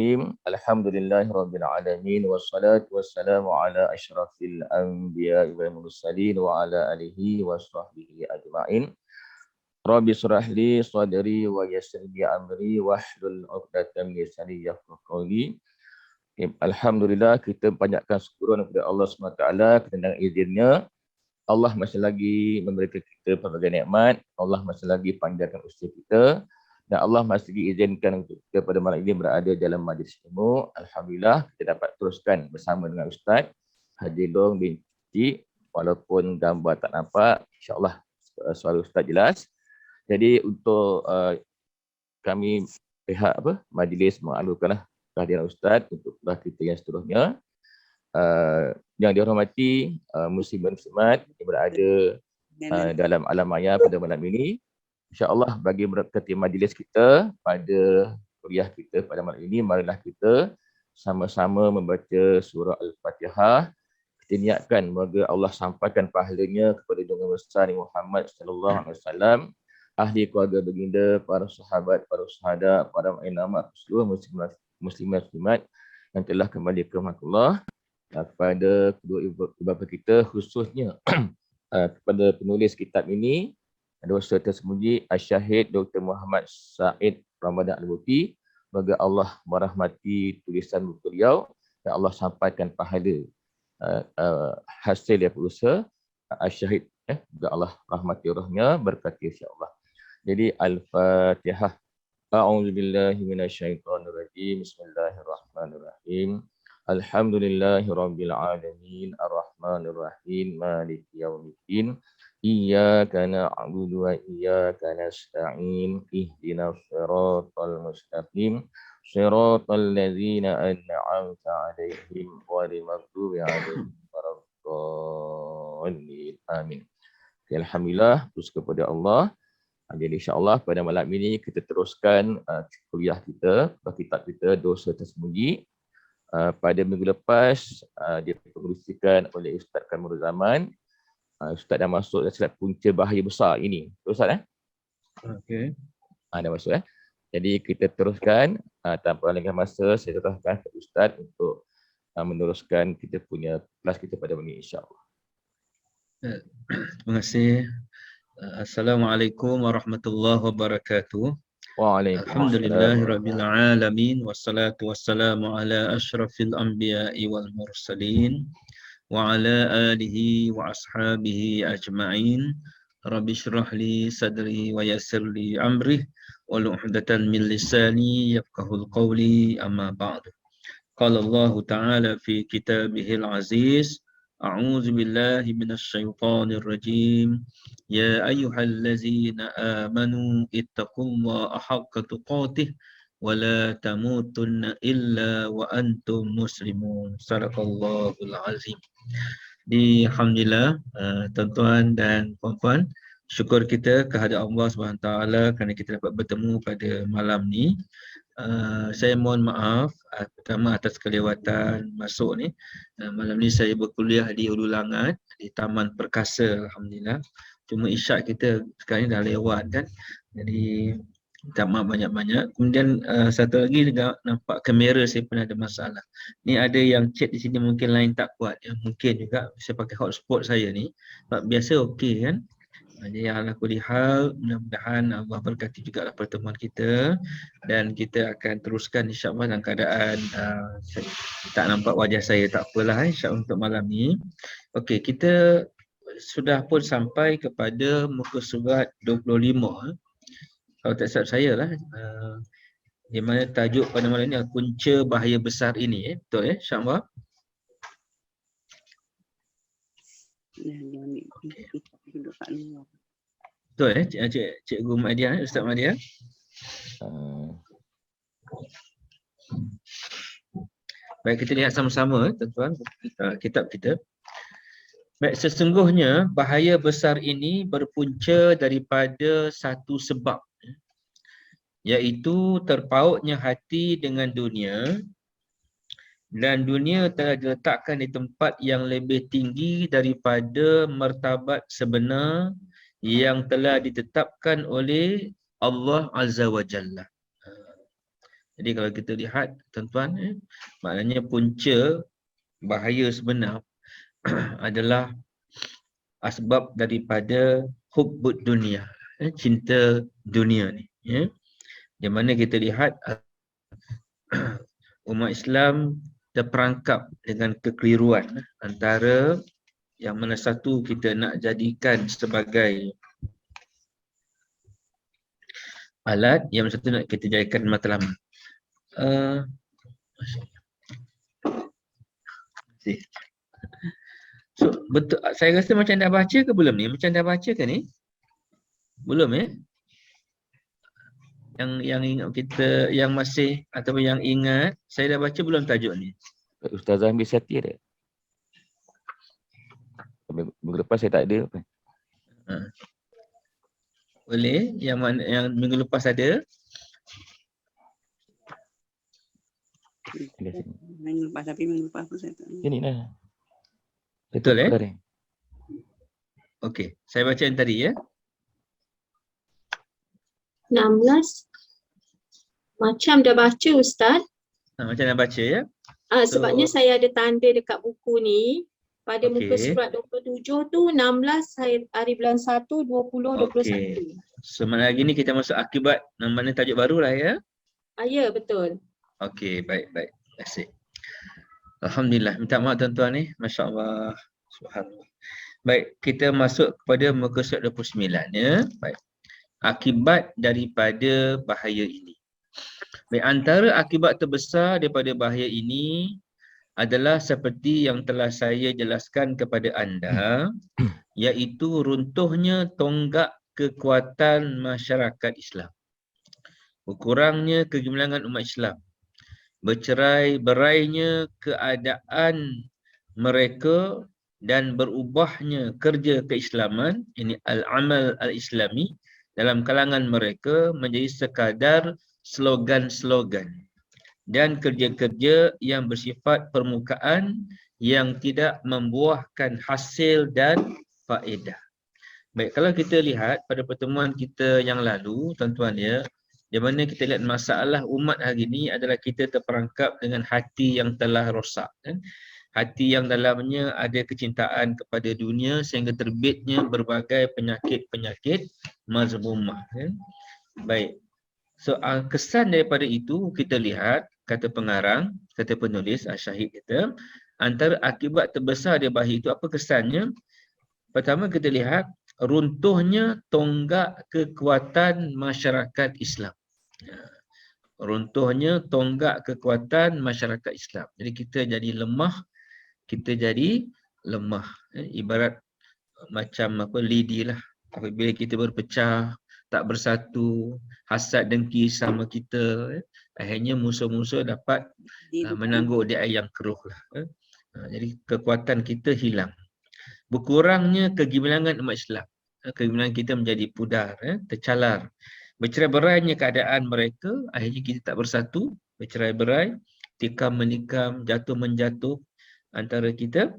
Alhamdulillahirabbil alamin wassalatu wassalamu ala asyrafil anbiya'i wal mursalin wa ala alihi wa sahbihi ajma'in. Rabbi shrah li sadri wa yassir li amri wahlul 'uqdatam min lisani yafqahu qawli. Alhamdulillah, kita panjatkan syukur kepada Allah SWT kerana izinnya Allah masih lagi memberikan kita pelbagai nikmat. Allah masih lagi panjangkan usia kita. Dan Allah masih izinkan kita pada malam ini berada dalam majlis ilmu. Alhamdulillah, kita dapat teruskan bersama dengan Ustaz Haji Long bin Cik. Walaupun gambar tak nampak, insyaAllah suara Ustaz jelas. Jadi untuk kami pihak majlis mengalukanlah kehadiran Ustaz untuk kelas kita yang seterusnya. Yang dihormati muslimin muslimat yang berada dalam alam maya pada malam ini. InsyaAllah bagi memberkati majlis kita pada kuliah kita pada malam ini, marilah kita sama-sama membaca surah Al-Fatihah. Kita niatkan moga Allah sampaikan pahalanya kepada junjungan besar Muhammad sallallahu alaihi wasallam, ahli keluarga baginda, para sahabat, para syuhada, para ulama, seluruh muslimat yang telah kembali ke rahmatullah, kepada kedua ibu bapa kita, khususnya kepada penulis kitab ini, dosa tersembunyi Al-Syahid Dr. Muhammad Said Ramadan Al-Buti. Semoga Allah merahmati tulisan buku beliau dan Allah sampaikan pahala hasil yang berusaha Al-Syahid. Semoga Allah rahmati rohnya, berkati insya-Allah. Jadi Al-Fatihah. A'udzubillahi minasyaitonirrajim. Bismillahirrahmanirrahim. Alhamdulillahirabbil alamin arrahmanir rahim maliki yaumiddin. Iyyaka na'budu wa iyyaka nasta'in ihdinas siratal mustaqim siratal ladzina an'amta 'alaihim ghairil maghdubi 'alaihim waladdallin. Amin. Alhamdulillah, terus kepada Allah. Jadi insya-Allah pada malam ini kita teruskan kuliah kita, kitab kita Dosa Tersembunyi. Pada minggu lepas dipengerusikan oleh Ustaz Kamrul Zaman. Ustaz dah masuk dalam punca bahaya besar ini. Ustaz Okey. Dah masuk Jadi kita teruskan tanpa lengah masa, saya serahkan kepada Ustaz untuk meneruskan kita punya kelas kita pada malam ini insya-Allah. Terima kasih. Assalamualaikum warahmatullahi wabarakatuh. Alhamdulillahirabbil alamin wassalatu wassalamu ala asyrafil anbiya'i wal mursalin wa ala alihi wa ashabihi ajma'in. Rabbi shrah li sadri wa yassir li amri wahlul 'uqdatam min lisani yafqahul qawli, amma ba'du. Qala Allah Ta'ala fi kitabihil aziz, a'udzu billahi minasyaitonir rajim. Ya ayyuhallazina amanu ittaqullaha haqqa tuqatih wa la tamutunna illa wa antum muslimun. Sadaqallahul azim. Alhamdulillah, tuan-tuan dan puan-puan, syukur kita kehadrat Allah SWT kerana kita dapat bertemu pada malam ni. Saya mohon maaf pertama atas kelewatan masuk ni. Malam ni saya berkuliah di Hulu Langat, di Taman Perkasa, alhamdulillah. Cuma isyak kita sekarang ni dah lewat kan. Jadi minta maaf banyak-banyak. Kemudian satu lagi juga nampak kamera saya pun ada masalah. Ni ada yang chat di sini mungkin line tak kuat. Mungkin juga saya pakai hotspot saya ni. Sebab biasa okey kan. Jadi ala kulli hal, mudah-mudahan Allah berkati juga pertemuan kita dan kita akan teruskan insya-Allah dalam keadaan tak nampak wajah saya, tak apalah insya-Allah untuk malam ni. Okey, kita sudah pun sampai kepada muka surat 25. Kalau tak silap saya lah, di mana tajuk pada malam ni punca bahaya besar ini, betul insya-Allah. Okay. Betul Cikgu Madia, Ustaz Madia. Baik, kita lihat sama-sama tuan-tuan kitab kita. Baik, sesungguhnya bahaya besar ini berpunca daripada satu sebab, iaitu terpautnya hati dengan dunia, dan dunia telah diletakkan di tempat yang lebih tinggi daripada martabat sebenar yang telah ditetapkan oleh Allah Azza wa Jalla. Jadi kalau kita lihat tuan-tuan, maknanya punca bahaya sebenar adalah asbab daripada hubbud dunia, cinta dunia ni. Di mana kita lihat umat Islam terperangkap dengan kekeliruan antara yang mana satu kita nak jadikan sebagai alat, yang satu nak kita jadikan matlamat. So betul, saya rasa macam dah baca ke belum ni? Macam dah baca ke ni? Belum Yang ingat kita, yang masih ataupun yang ingat, saya dah baca belum tajuk ni? Ustazah ambil seti ada. Minggu lepas saya tak ada. Boleh, yang mana yang minggu lepas ada? Minggu lepas, tapi minggu lepas pun saya tak. Ini lah. Betul Okey, saya baca yang tadi 16. Macam dah baca Ustaz. Macam dah baca Sebabnya saya ada tanda dekat buku ni. Pada muka Okey. surat 27 tu 16 hari bulan 1 20 21. So mana lagi ni kita masuk akibat, mana tajuk baru lah ya. Ya, betul. Okey, baik. Terima kasih. Alhamdulillah. Minta maaf tuan-tuan ni. Masya Allah. Subhanallah. Baik, kita masuk kepada muka surat 29 Baik. Akibat daripada bahaya ini. Baik, antara akibat terbesar daripada bahaya ini adalah seperti yang telah saya jelaskan kepada anda, iaitu runtuhnya tonggak kekuatan masyarakat Islam. Berkurangnya kegemilangan umat Islam. Bercerai-berainya keadaan mereka dan berubahnya kerja keislaman, ini al-amal al-islami, dalam kalangan mereka menjadi sekadar slogan-slogan dan kerja-kerja yang bersifat permukaan yang tidak membuahkan hasil dan faedah. Baik, kalau kita lihat pada pertemuan kita yang lalu, tuan-tuan di mana kita lihat masalah umat hari ini adalah kita terperangkap dengan hati yang telah rosak. Hati yang dalamnya ada kecintaan kepada dunia sehingga terbitnya berbagai penyakit-penyakit mazmumah. Baik. So kesan daripada itu kita lihat, kata pengarang, kata penulis Syahid kita, antara akibat terbesar dari bahaya itu apa kesannya? Pertama kita lihat runtuhnya tonggak kekuatan masyarakat Islam. Runtuhnya tonggak kekuatan masyarakat Islam. Jadi kita jadi lemah, ibarat macam lidi lah. Apabila kita berpecah, tak bersatu, hasad dengki sama kita, akhirnya musuh-musuh dapat menangguk di air yang keruh lah. Jadi kekuatan kita hilang. Berkurangnya kegemilangan umat Islam. Kegemilangan kita menjadi pudar, tercalar. Bercerai-berainya keadaan mereka, akhirnya kita tak bersatu, bercerai-berai, tikam-menikam, jatuh-menjatuh antara kita,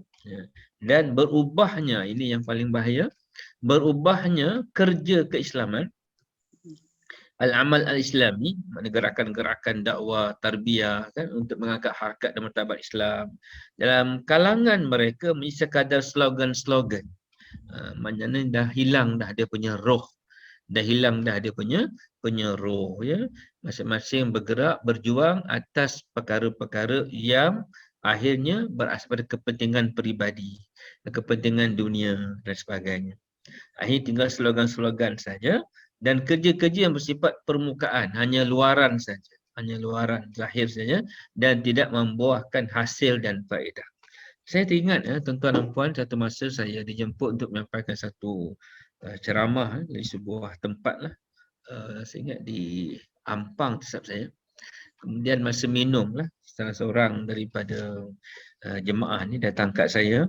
dan berubahnya, ini yang paling bahaya, berubahnya kerja keislaman, al-amal al-islami, gerakan-gerakan dakwah, tarbiyah untuk mengangkat harkat dan martabat Islam. Dalam kalangan mereka menjadi sekadar slogan-slogan. Maknanya dah hilang dah dia punya roh. Dah hilang dah dia punya roh Masing-masing bergerak, berjuang atas perkara-perkara yang akhirnya berasas pada kepentingan peribadi, kepentingan dunia dan sebagainya. Akhirnya tinggal slogan-slogan saja. Dan kerja-kerja yang bersifat permukaan, hanya luaran saja, hanya luaran, zahir saja, dan tidak membuahkan hasil dan faedah. Saya teringat tuan-tuan dan puan, satu masa saya dijemput untuk menyampaikan satu ceramah di sebuah tempat lah. Saya ingat di Ampang tersilap saya. Kemudian masa minum lah, salah seorang daripada jemaah ni datang kat saya.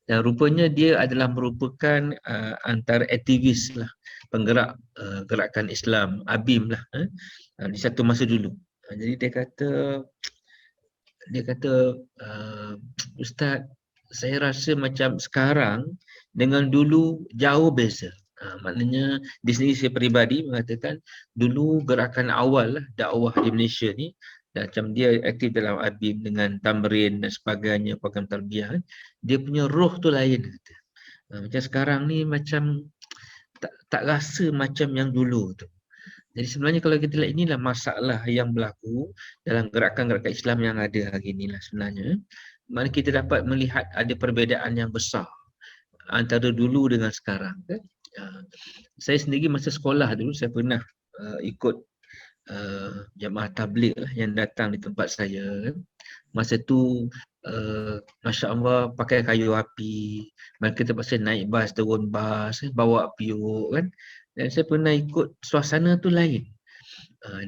Dan rupanya dia adalah merupakan antara aktivis lah, penggerak gerakan Islam, ABIM lah, di satu masa dulu. Jadi dia kata Ustaz, saya rasa macam sekarang dengan dulu jauh beza. Maknanya di sini saya peribadi mengatakan dulu gerakan awal lah, dakwah di Malaysia ni, macam dia aktif dalam ABIM dengan Tamrin dan sebagainya, program tarbiyah, dia punya roh tu lain kata. Macam sekarang ni macam tak rasa macam yang dulu tu. Jadi sebenarnya kalau kita lihat inilah masalah yang berlaku dalam gerakan-gerakan Islam yang ada hari inilah sebenarnya. Mana kita dapat melihat ada perbezaan yang besar antara dulu dengan sekarang. Kan? Saya sendiri masa sekolah dulu saya pernah ikut jamaah tabligh lah yang datang di tempat saya. Masa tu Masya Allah pakai kayu api, mereka terpaksa naik bas, turun bas, bawa piuk kan. Dan saya pernah ikut suasana tu lain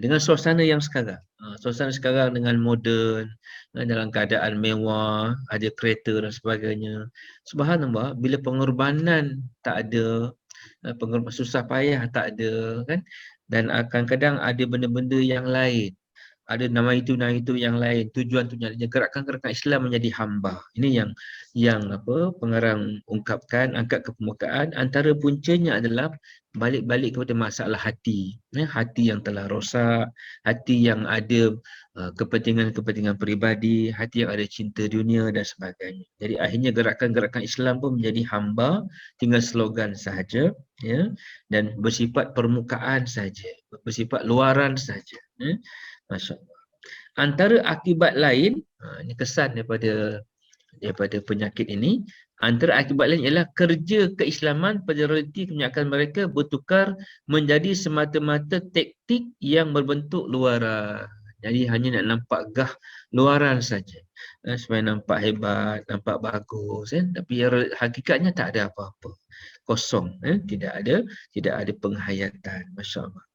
dengan suasana yang sekarang. Suasana sekarang dengan moden, dalam keadaan mewah, ada kereta dan sebagainya. Subhanallah, bila pengorbanan tak ada, pengorbanan susah payah tak ada kan, dan kadang-kadang ada benda-benda yang lain, ada nama itu yang lain, tujuan-tujuan gerakan-gerakan Islam menjadi hamba. Ini yang pengarang ungkapkan, angkat ke permukaan. Antara puncanya adalah balik-balik kepada masalah hati, hati yang telah rosak, hati yang ada kepentingan-kepentingan peribadi, hati yang ada cinta dunia dan sebagainya. Jadi akhirnya gerakan-gerakan Islam pun menjadi hamba, tinggal slogan sahaja, ya, dan bersifat permukaan saja, bersifat luaran saja. Masya Allah. Antara akibat lain, ini kesan daripada penyakit ini, antara akibat lain ialah kerja keislaman pada realiti kebanyakan mereka bertukar menjadi semata-mata taktik yang berbentuk luaran. Jadi hanya nak nampak gah luaran saja, supaya nampak hebat, nampak bagus, tapi hakikatnya tak ada apa-apa, kosong, tidak ada penghayatan. Masya Allah.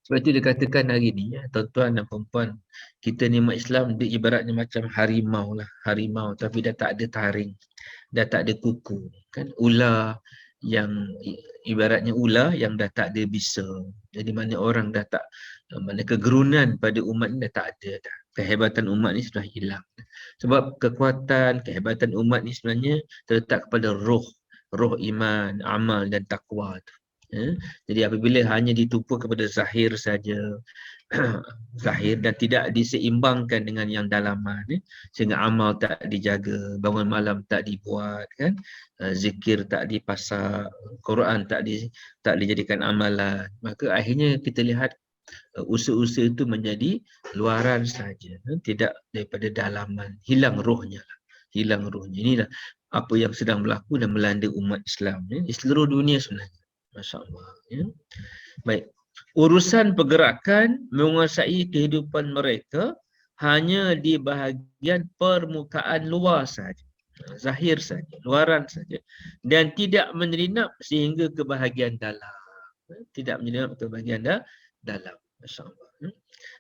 Sebab itu dikatakan hari ni, tuan-tuan dan puan-puan, kita ni umat Islam dia ibaratnya macam harimau lah, harimau tapi dah tak ada taring, dah tak ada kuku, kan? Ular yang ibaratnya ular yang dah tak ada bisa. Jadi mana orang dah tak, mana kegerunan pada umat ni dah tak ada dah. Kehebatan umat ni sudah hilang. Sebab kekuatan, kehebatan umat ni sebenarnya terletak kepada roh iman, amal dan takwa tu. Jadi apabila hanya ditumpu kepada zahir saja, zahir dan tidak diseimbangkan dengan yang dalaman, sehingga amal tak dijaga, bangun malam tak dibuat, kan, zikir tak dipasak, Quran tak dijadikan amalan, maka akhirnya kita lihat usaha-usaha itu menjadi luaran saja, tidak daripada dalaman, hilang rohnya lah, hilang rohnya. Inilah apa yang sedang berlaku dan melanda umat Islam di seluruh dunia sebenarnya. Masya Allah. Ya. Baik. Urusan pergerakan menguasai kehidupan mereka hanya di bahagian permukaan luar saja, zahir saja, luaran saja, dan tidak menyelinap sehingga ke bahagian dalam. Tidak menyelinap ke bahagian dalam. Masya Allah.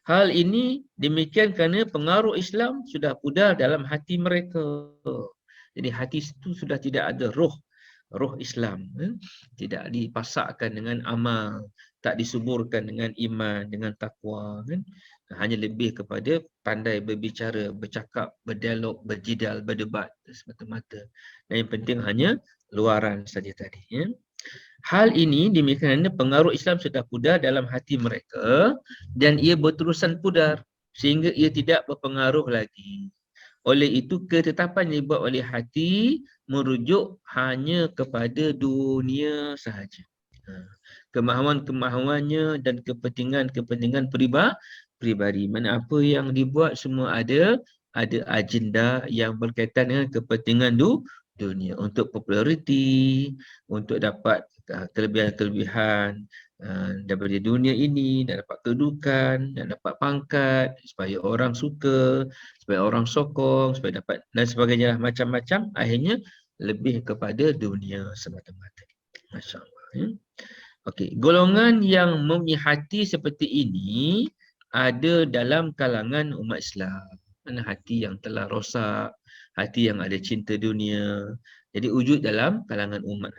Hal ini demikian kerana pengaruh Islam sudah pudar dalam hati mereka. Jadi hati itu sudah tidak ada roh Islam, tidak dipasakkan dengan amal, tak disuburkan dengan iman, dengan takwa, kan? Hanya lebih kepada pandai berbicara, bercakap, berdialog, berjidal, berdebat semata-mata. Dan yang penting hanya luaran saja tadi, ya. Hal ini demikian kerana pengaruh Islam sudah pudar dalam hati mereka dan ia berterusan pudar sehingga ia tidak berpengaruh lagi. Oleh itu, ketetapan yang dibuat oleh hati merujuk hanya kepada dunia sahaja. Kemahuan-kemahuannya dan kepentingan-kepentingan peribadi. Mana apa yang dibuat semua ada agenda yang berkaitan dengan kepentingan dunia. Untuk populariti, untuk dapat kelebihan-kelebihan daripada dunia ini, nak dapat kedudukan, nak dapat pangkat, supaya orang suka, supaya orang sokong, supaya dapat dan sebagainya, macam-macam, akhirnya lebih kepada dunia semata-mata. Masya Allah. Ya. Okey, golongan yang mempunyai hati seperti ini ada dalam kalangan umat Islam. Mana hati yang telah rosak, hati yang ada cinta dunia. Jadi wujud dalam kalangan umat.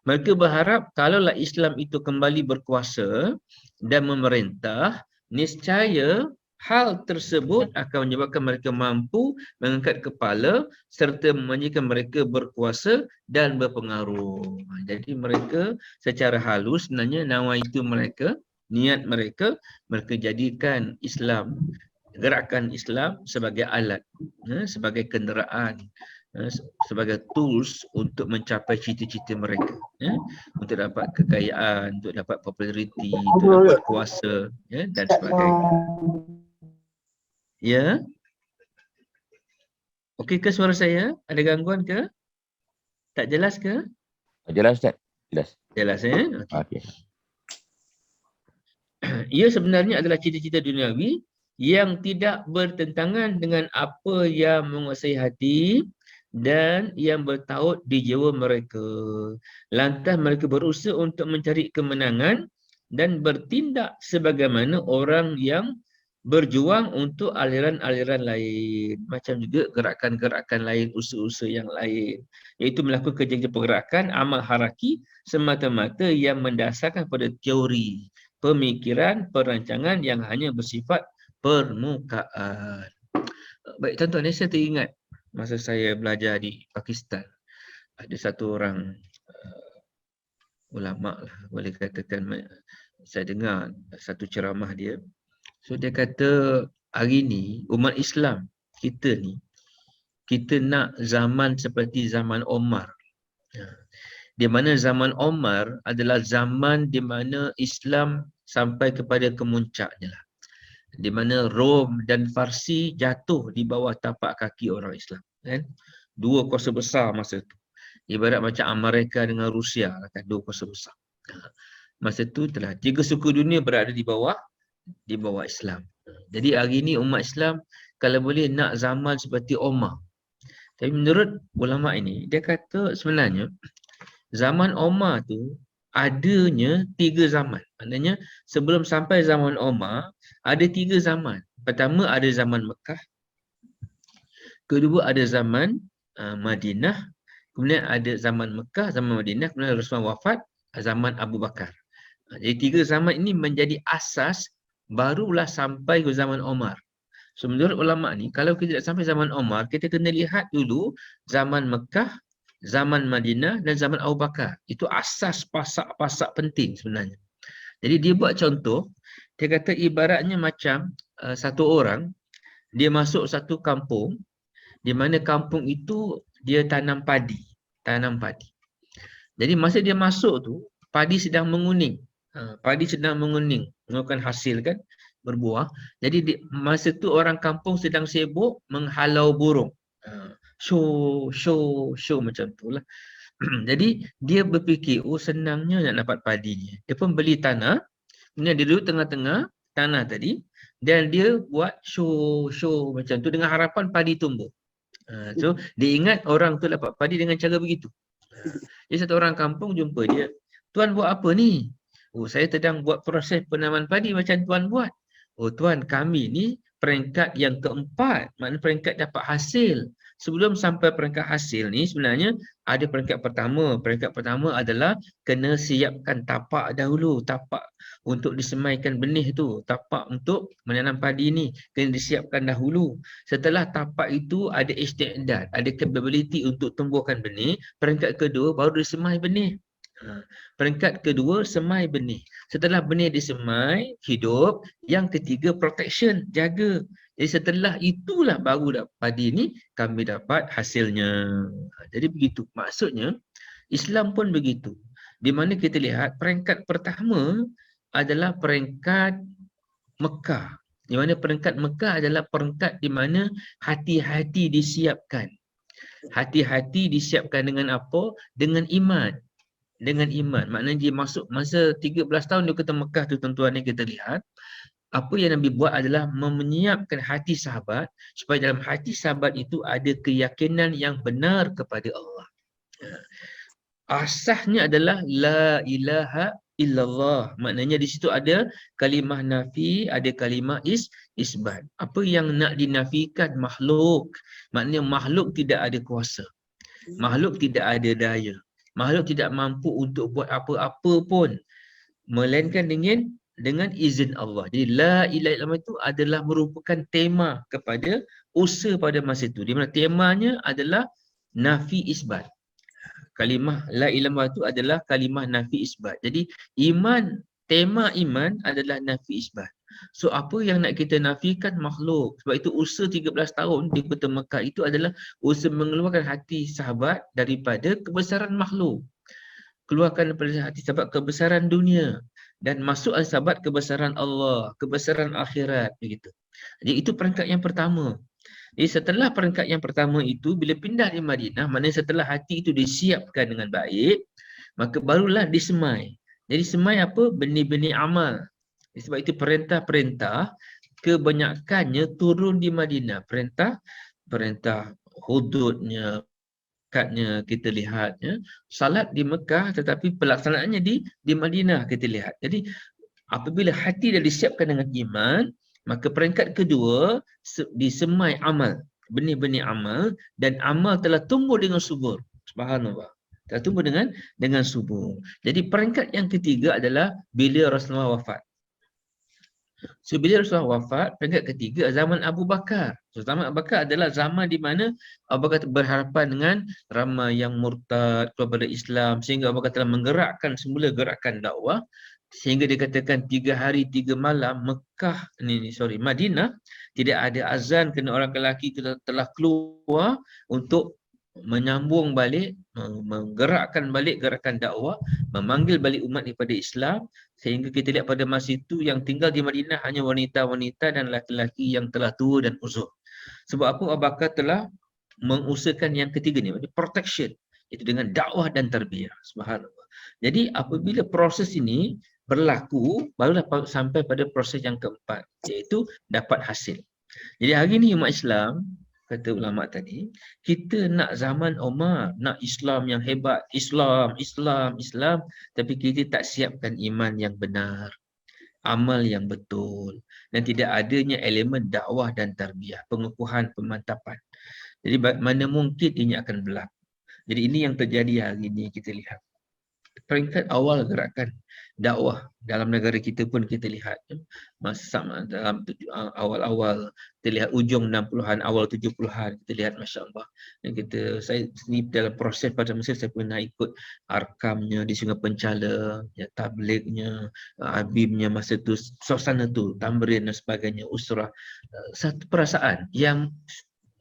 Mereka berharap kalaulah Islam itu kembali berkuasa dan memerintah, niscaya hal tersebut akan menyebabkan mereka mampu mengangkat kepala serta menjadikan mereka berkuasa dan berpengaruh. Jadi mereka secara halus sebenarnya nawaitu mereka, niat mereka, mereka jadikan Islam, gerakan Islam sebagai alat, sebagai kenderaan, sebagai tools untuk mencapai cita-cita mereka, untuk dapat kekayaan, untuk dapat populariti, untuk dapat kuasa, dan sebagainya. Ya. Okey ke suara saya? Ada gangguan ke? Tak jelas ke? Jelas Ustaz? Jelas. Jelas ya? Okey. Ia sebenarnya adalah cita-cita duniawi yang tidak bertentangan dengan apa yang menguasai hati dan yang bertaut di jiwa mereka. Lantas mereka berusaha untuk mencari kemenangan dan bertindak sebagaimana orang yang berjuang untuk aliran-aliran lain. Macam juga gerakan-gerakan lain, usaha-usaha yang lain. Iaitu melakukan kerja-kerja pergerakan, amal haraki semata-mata yang mendasarkan pada teori, pemikiran, perancangan yang hanya bersifat permukaan. Baik tuan-tuan, saya teringat masa saya belajar di Pakistan. Ada satu orang ulama lah, boleh katakan, saya dengar satu ceramah dia. So dia kata hari ni umat Islam kita ni, kita nak zaman seperti zaman Omar. Di mana zaman Omar adalah zaman di mana Islam sampai kepada kemuncaknya lah. Di mana Rom dan Farsi jatuh di bawah tapak kaki orang Islam. Kan? Dua kuasa besar masa itu. Ibarat macam Amerika dengan Rusia lah kan, dua kuasa besar. Masa itu telah 3 suku dunia berada di bawah Islam. Jadi hari ini umat Islam kalau boleh nak zaman seperti Omar. Tapi menurut ulama ini, dia kata sebenarnya zaman Omar tu adanya 3 zaman. Maknanya sebelum sampai zaman Omar, ada 3 zaman. Pertama ada zaman Mekah. Kedua ada zaman Madinah. Kemudian ada zaman Mekah, zaman Madinah. Kemudian Rasulullah wafat, zaman Abu Bakar. Jadi 3 zaman ini menjadi asas barulah sampai ke zaman Omar. So menurut ulama ni, kalau kita tak sampai zaman Omar, kita kena lihat dulu zaman Mekah, zaman Madinah dan zaman Abu Bakar. Itu asas pasak-pasak penting sebenarnya. Jadi dia buat contoh, dia kata ibaratnya macam satu orang, dia masuk satu kampung, di mana kampung itu dia tanam padi. Jadi masa dia masuk tu, padi sedang menguning. Mengeluarkan hasil kan, berbuah. Jadi masa tu orang kampung sedang sibuk menghalau burung. Show macam tu lah. Jadi dia berfikir, oh senangnya nak dapat padi ni. Dia pun beli tanah, kemudian dia duduk tengah-tengah tanah tadi, dan dia buat show macam tu dengan harapan padi tumbuh. So dia ingat orang tu dapat padi dengan cara begitu. Jadi satu orang kampung jumpa dia, tuan buat apa ni? Oh, saya sedang buat proses penanaman padi macam tuan buat. Oh tuan, kami ni peringkat yang keempat, maknanya peringkat dapat hasil. Sebelum sampai peringkat hasil ni sebenarnya ada peringkat pertama. Peringkat pertama adalah kena siapkan tapak dahulu, tapak untuk disemaikan benih tu, tapak untuk menanam padi ni kena disiapkan dahulu. Setelah tapak itu ada istiadat, ada capability untuk tumbuhkan benih. Peringkat kedua baru disemai benih. Peringkat kedua semai benih. Setelah benih disemai, hidup. Yang ketiga protection, jaga. Jadi setelah itulah baru padi ni kami dapat hasilnya. Jadi begitu. Maksudnya Islam pun begitu. Di mana kita lihat peringkat pertama adalah peringkat Mekah. Di mana peringkat Mekah adalah peringkat di mana hati-hati disiapkan. Hati-hati disiapkan dengan apa? Dengan iman. Dengan iman. Maknanya dia masuk masa 13 tahun dia kata Mekah tu tuan-tuan ni kita lihat. Apa yang Nabi buat adalah menyiapkan hati sahabat supaya dalam hati sahabat itu ada keyakinan yang benar kepada Allah. Asasnya adalah la ilaha illallah. Maknanya di situ ada kalimah nafi, ada kalimah isbat. Apa yang nak dinafikan? Makhluk. Maknanya makhluk tidak ada kuasa. Makhluk tidak ada daya. Makhluk tidak mampu untuk buat apa-apa pun. Melainkan dengan dengan izin Allah. Jadi la ilaha illallah itu adalah merupakan tema kepada usaha pada masa itu. Di mana temanya adalah nafi isbat. Kalimah la ilaha illallah itu adalah kalimah nafi isbat. Jadi tema iman adalah nafi isbat. So apa yang nak kita nafikan? Makhluk. Sebab itu usaha 13 tahun di Kota Mekah itu adalah usaha mengeluarkan hati sahabat daripada kebesaran makhluk. Keluarkan daripada hati sahabat kebesaran dunia dan masukkan sahabat kebesaran Allah, kebesaran akhirat, begitu. Jadi itu peringkat yang pertama. Jadi setelah peringkat yang pertama itu, bila pindah di Madinah, maknanya setelah hati itu disiapkan dengan baik, maka barulah disemai. Jadi semai apa? Benih-benih amal. Sebab itu perintah-perintah kebanyakannya turun di Madinah. Perintah hududnya, kita lihatnya, salat di Mekah tetapi pelaksanaannya di Madinah kita lihat. Jadi apabila hati dah disiapkan dengan iman, maka peringkat kedua disemai amal, benih-benih amal, dan amal telah tumbuh dengan subur. Subhanallah. Telah tumbuh dengan subur. Jadi peringkat yang ketiga adalah bila Rasulullah wafat. So bila Rasulullah wafat, peringkat ketiga zaman Abu Bakar. So zaman Abu Bakar adalah zaman di mana Abu Bakar berhadapan dengan ramai yang murtad kepada Islam, sehingga Abu Bakar telah menggerakkan semula gerakan dakwah, sehingga dikatakan 3 hari 3 malam Madinah tidak ada azan kerana orang lelaki telah keluar untuk menyambung balik, menggerakkan balik gerakan dakwah, memanggil balik umat daripada Islam, sehingga kita lihat pada masa itu yang tinggal di Madinah hanya wanita-wanita dan lelaki-lelaki yang telah tua dan uzur. Sebab apa? Abu Bakar telah mengusahakan yang ketiga ni, protection, itu dengan dakwah dan tarbiyah. Subhanallah. Jadi apabila proses ini berlaku, barulah sampai pada proses yang keempat, iaitu dapat hasil. Jadi hari ini umat Islam, kata ulama tadi, kita nak zaman Umar, nak Islam yang hebat, Islam, tapi kita tak siapkan iman yang benar, amal yang betul, dan tidak adanya elemen dakwah dan tarbiyah, pengukuhan, pemantapan. Jadi mana mungkin ini akan berlaku. Jadi ini yang terjadi hari ini kita lihat. Peringkat awal gerakan dakwah dalam negara kita pun kita lihat, masa dalam awal-awal, kita lihat ujung 60-an, awal 70-an, kita lihat Masya Allah. Dan saya sendiri dalam proses pada masa saya pernah ikut arkamnya di Sungai Penchala, ya, tablignya, abimnya masa tu, suasana tu, tamrin dan sebagainya, usrah. Satu perasaan yang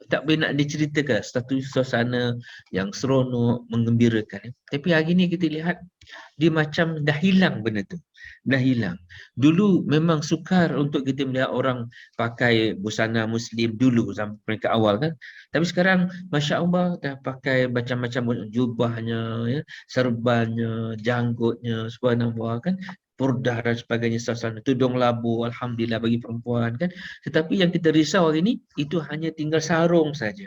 tak boleh nak diceritakan, satu suasana yang seronok, menggembirakan. Tapi hari ni kita lihat, dia macam dah hilang benda tu. Dah hilang. Dulu memang sukar untuk kita melihat orang pakai busana Muslim dulu, sampai peringkat awal kan. Tapi sekarang, Masya Allah, dah pakai macam-macam jubahnya, ya, serbannya, janggutnya, subhanallah kan. Purdah dan sebagainya, suasana tudung labu, alhamdulillah bagi perempuan kan. Tetapi yang kita risau hari ini, itu hanya tinggal sarung saja.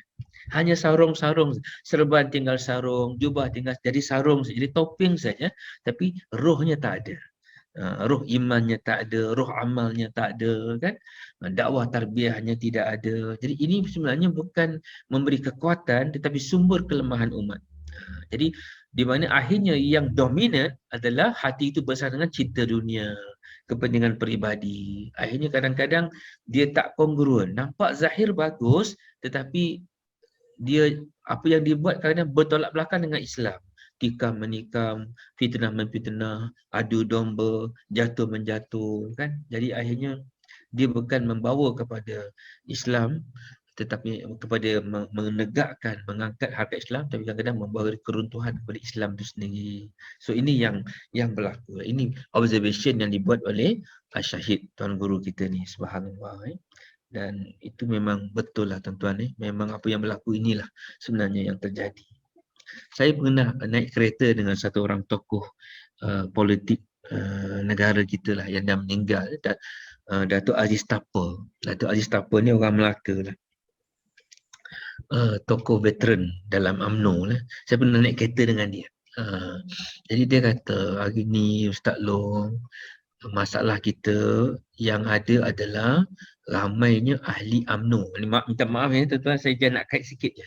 Hanya sarung-sarung, serban tinggal sarung, jubah tinggal jadi sarung saja, jadi topeng saja, tapi rohnya tak ada. Roh imannya tak ada, roh amalnya tak ada kan. Dakwah tarbiyahnya tidak ada. Jadi ini sebenarnya bukan memberi kekuatan tetapi sumber kelemahan umat. Jadi di mana akhirnya yang dominan adalah hati itu besar dengan cinta dunia, kepentingan peribadi. Akhirnya kadang-kadang dia tak kongruen. Nampak zahir bagus tetapi dia apa yang dibuat kadang bertolak belakang dengan Islam. Tikam menikam, fitnah memfitnah, adu domba, jatuh menjatuh kan. Jadi akhirnya dia bukan membawa kepada Islam tetapi kepada menegakkan, mengangkat harkat Islam, tapi kadang-kadang membawa keruntuhan kepada Islam itu sendiri. So ini yang berlaku. Ini observation yang dibuat oleh Syahid, Tuan Guru kita ni, subhanallah. Dan itu memang betul lah tuan-tuan. Memang apa yang berlaku inilah sebenarnya yang terjadi. Saya pernah naik kereta dengan satu orang tokoh politik negara kita lah yang dah meninggal, Datuk Aziz Tapa. Datuk Aziz Tapa ni orang Melaka lah. Tokoh veteran dalam UMNO lah. Saya pernah naik kereta dengan dia. Jadi dia kata, hari ni Ustaz Long, masalah kita yang ada adalah ramainya ahli UMNO. Minta maaf ya tuan-tuan, saya jangan nak kait sikit je.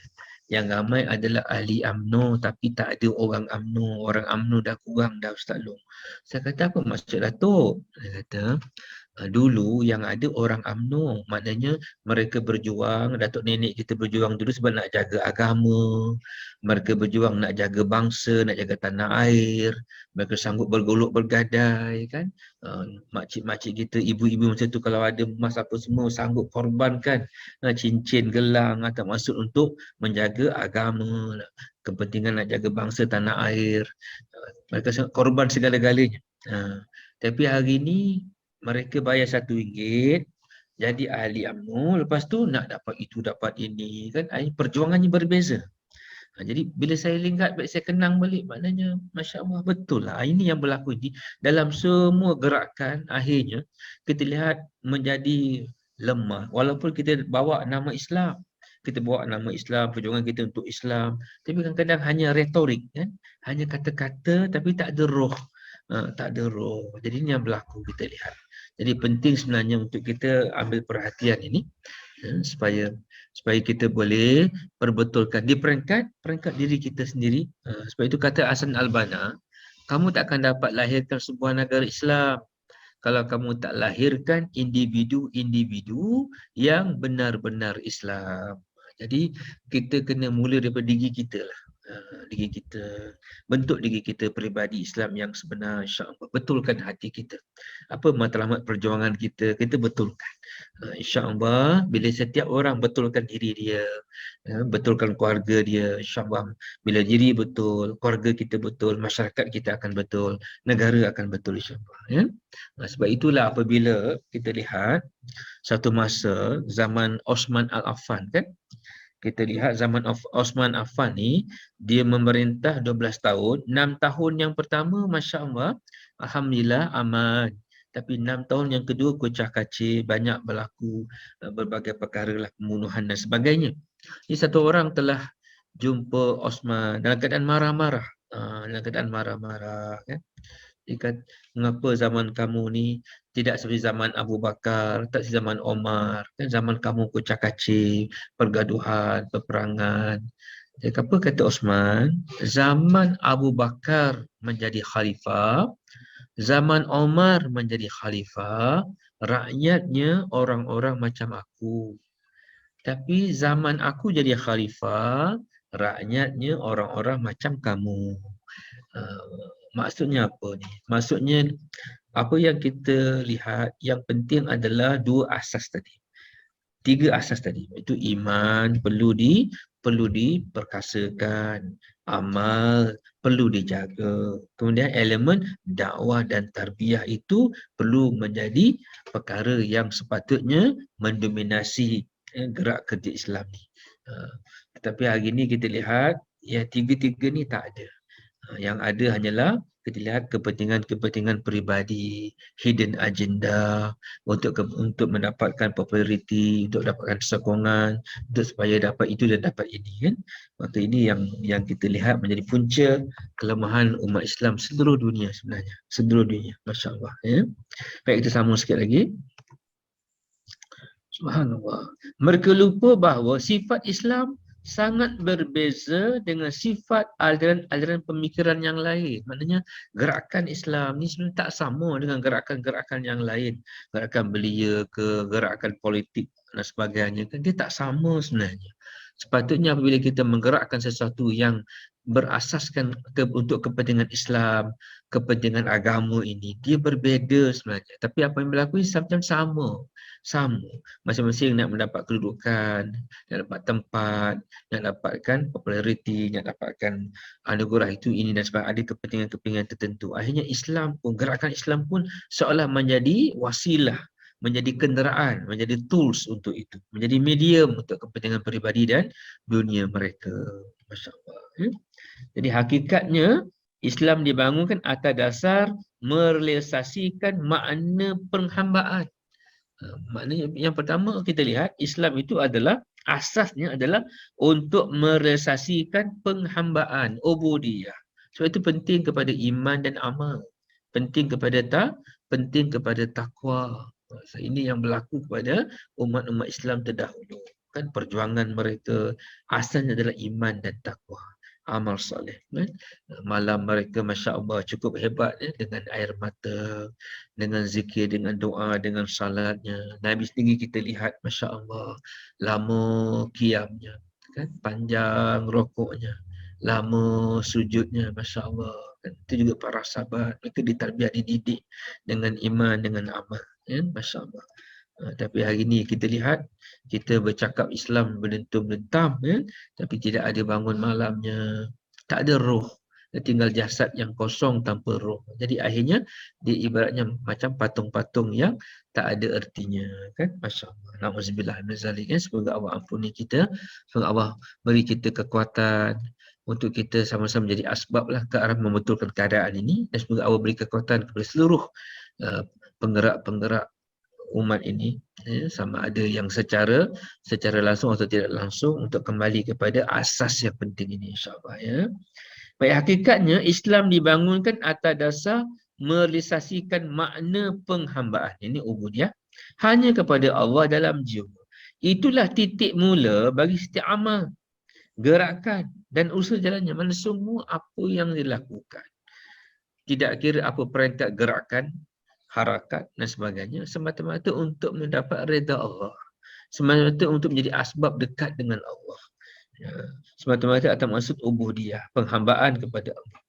Yang ramai adalah ahli UMNO tapi tak ada orang UMNO. Orang UMNO dah kurang dah Ustaz Long. Saya kata, apa maksud Datuk? Dia kata, dulu yang ada orang UMNO, maknanya mereka berjuang, datuk nenek kita berjuang dulu sebab nak jaga agama, mereka berjuang nak jaga bangsa, nak jaga tanah air, mereka sanggup bergolok bergadai kan. Makcik-makcik kita, ibu-ibu macam tu kalau ada emas apa semua sanggup korbankan cincin, gelang atau maksud untuk menjaga agama, kepentingan nak jaga bangsa, tanah air. Mereka sanggup korban segala-galanya. Tapi hari ni mereka bayar RM1 jadi ahli UMNO, lepas tu nak dapat itu, dapat ini kan. Perjuangannya berbeza. Jadi bila saya lihat, saya kenang balik, maknanya Masya Allah, betul lah. Ini yang berlaku ini dalam semua gerakan. Akhirnya kita lihat menjadi lemah. Walaupun kita bawa nama Islam, kita bawa nama Islam, perjuangan kita untuk Islam, tapi kadang-kadang hanya retorik kan, hanya kata-kata tapi tak ada roh. Tak ada roh. Jadi ini yang berlaku kita lihat. Jadi penting sebenarnya untuk kita ambil perhatian ini supaya kita boleh perbetulkan di peringkat diri kita sendiri. Sebab itu kata Hasan Al-Banna, kamu tak akan dapat lahirkan sebuah negara Islam kalau kamu tak lahirkan individu-individu yang benar-benar Islam. Jadi kita kena mula daripada diri kita lah. Diri kita, bentuk diri kita peribadi Islam yang sebenar, insya-Allah. Betulkan hati kita. Apa matlamat perjuangan kita, kita betulkan. Insya-Allah bila setiap orang betulkan diri dia, betulkan keluarga dia, insya-Allah bila diri betul, keluarga kita betul, masyarakat kita akan betul, negara akan betul, insya-Allah ya. Sebab itulah apabila kita lihat satu masa zaman Osman Al-Affan kan, kita lihat zaman Osman Affan ni, dia memerintah 12 tahun. 6 tahun yang pertama, Masya Allah, Alhamdulillah aman. Tapi 6 tahun yang kedua, kucah-kacir, banyak berlaku berbagai perkara lah, pembunuhan dan sebagainya. Ini satu orang telah jumpa Osman dalam keadaan marah-marah. Kan? Dia kata, mengapa zaman kamu ni tidak seperti zaman Abu Bakar, tak seperti zaman Omar, kan zaman kamu kucak-kacir, pergaduhan, peperangan. Jadi apa kata Osman? Zaman Abu Bakar menjadi khalifah, zaman Omar menjadi khalifah, rakyatnya orang-orang macam aku. Tapi zaman aku jadi khalifah, rakyatnya orang-orang macam kamu. Maksudnya apa ni? Maksudnya apa yang kita lihat, yang penting adalah 2 asas tadi. 3 asas tadi. Itu iman perlu diperkasakan, amal perlu dijaga. Kemudian elemen dakwah dan tarbiyah itu perlu menjadi perkara yang sepatutnya mendominasi gerak kerja Islam ni. Tetapi hari ini kita lihat ya 3-3 ni tak ada. Yang ada hanyalah kita lihat kepentingan-kepentingan peribadi, hidden agenda untuk mendapatkan populariti, untuk dapatkan sokongan, untuk supaya dapat itu dan dapat ini kan. Maka ini yang kita lihat menjadi punca kelemahan umat Islam seluruh dunia sebenarnya, seluruh dunia. Masya-Allah ya. Baik, kita sambung sikit lagi. Subhanallah. Mereka lupa bahawa sifat Islam sangat berbeza dengan sifat aliran-aliran pemikiran yang lain. Maknanya gerakan Islam ni sebenarnya tak sama dengan gerakan-gerakan yang lain. Gerakan belia ke, gerakan politik dan sebagainya kan, dia tak sama sebenarnya. Sepatutnya apabila kita menggerakkan sesuatu yang berasaskan untuk kepentingan Islam, kepentingan agama ini, dia berbeza sebenarnya. Tapi apa yang berlaku Islam macam sama. Masing-masing nak mendapat kedudukan, nak dapat tempat, nak dapatkan populariti, nak dapatkan anugerah itu, ini dan sebagainya. Ada kepentingan-kepentingan tertentu. Akhirnya Islam pun, gerakan Islam pun seolah menjadi wasilah, menjadi kenderaan, menjadi tools untuk itu, menjadi medium untuk kepentingan peribadi dan dunia mereka. Masya Allah. Jadi hakikatnya Islam dibangunkan atas dasar merealisasikan makna penghambaan. Maknanya yang pertama kita lihat Islam itu adalah asasnya adalah untuk merealisasikan penghambaan, ubudiyah. Sebab itu penting kepada iman dan amal, penting kepada takwa. Ini yang berlaku kepada umat-umat Islam terdahulu. kan perjuangan mereka asalnya adalah iman dan takwa, amal soleh kan. Malam mereka Masya Allah cukup hebat ya, dengan air mata, dengan zikir, dengan doa, dengan salatnya. Nabi sendiri kita lihat Masya Allah lama qiyamnya kan, panjang rokoknya, lama sujudnya Masya Allah kan. Itu juga para sahabat, mereka ditarbiah, dididik dengan iman, dengan amal ya, Masya Allah. Tapi hari ini kita lihat, kita bercakap Islam berdentum-dentam ya, tapi tidak ada bangun malamnya, tak ada roh, tinggal jasad yang kosong tanpa roh. Jadi akhirnya dia ibaratnya macam patung-patung yang tak ada ertinya kan. Masya Allah. Nauzubillah min zalik kan. Semoga Allah ampuni kita, semoga Allah beri kita kekuatan untuk kita sama-sama menjadi asbab lah ke arah membetulkan keadaan ini, dan semoga Allah beri kekuatan kepada seluruh penggerak-penggerak umat ini ya, sama ada yang secara langsung atau tidak langsung, untuk kembali kepada asas yang penting ini insya-Allah ya. Baik, hakikatnya Islam dibangunkan atas dasar merealisasikan makna penghambaan, ini ubudiyah, hanya kepada Allah dalam jiwa. Itulah titik mula bagi setiap amal, gerakan dan usaha jalannya, mana semua apa yang dilakukan. Tidak kira apa perintah gerakan, harakat dan sebagainya, semata-mata untuk mendapat redha Allah, semata-mata untuk menjadi asbab dekat dengan Allah ya. Semata-mata atas maksud ubudiyah, penghambaan kepada Allah.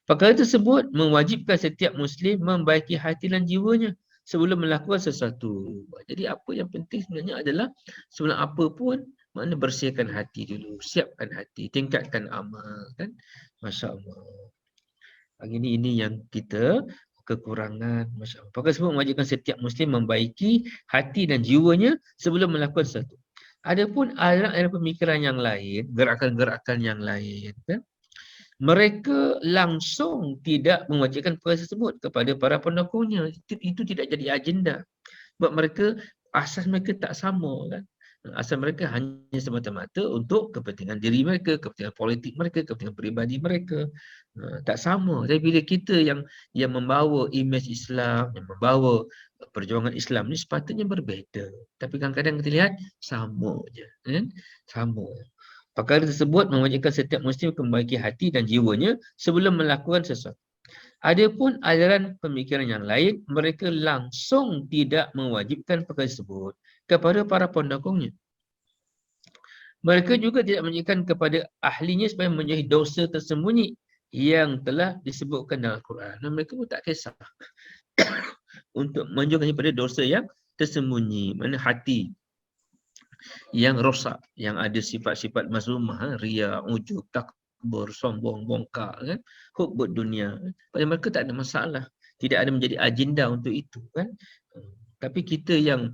Perkara tersebut mewajibkan setiap Muslim membaiki hati dan jiwanya sebelum melakukan sesuatu. Jadi apa yang penting sebenarnya adalah sebelum apa pun, makna bersihkan hati dulu, siapkan hati, tingkatkan amal kan. Masya Allah. Ini yang kita kekurangan. Masya Allah. Perkara tersebut mewajibkan setiap Muslim membaiki hati dan jiwanya sebelum melakukan sesuatu. Adapun aliran pemikiran yang lain, gerakan-gerakan yang lain kan, mereka langsung tidak mewajibkan perkara tersebut kepada para pendukungnya. Itu tidak jadi agenda. Sebab mereka, asas mereka tak sama kan. Asal mereka hanya semata-mata untuk kepentingan diri mereka, kepentingan politik mereka, kepentingan peribadi mereka. Tak sama. Tapi bila kita yang membawa imej Islam, yang membawa perjuangan Islam ni sepatutnya berbeza. Tapi kadang-kadang kita lihat sama je kan? Sama. Perkara tersebut mewajibkan setiap Muslim membaiki hati dan jiwanya sebelum melakukan sesuatu. Adapun aliran pemikiran yang lain, mereka langsung tidak mewajibkan perkara tersebut kepada para pendukungnya. Mereka juga tidak menunjukkan kepada ahlinya supaya menjauhi dosa tersembunyi yang telah disebutkan dalam Al-Quran. Dan mereka pun tak kisah untuk menunjukkan kepada dosa yang tersembunyi, mana hati yang rosak, yang ada sifat-sifat mazmumah, riya, ujub, takbur, sombong, bongkak kan, hubbud dunia. Pada mereka tak ada masalah, tidak ada menjadi agenda untuk itu kan. Tapi kita yang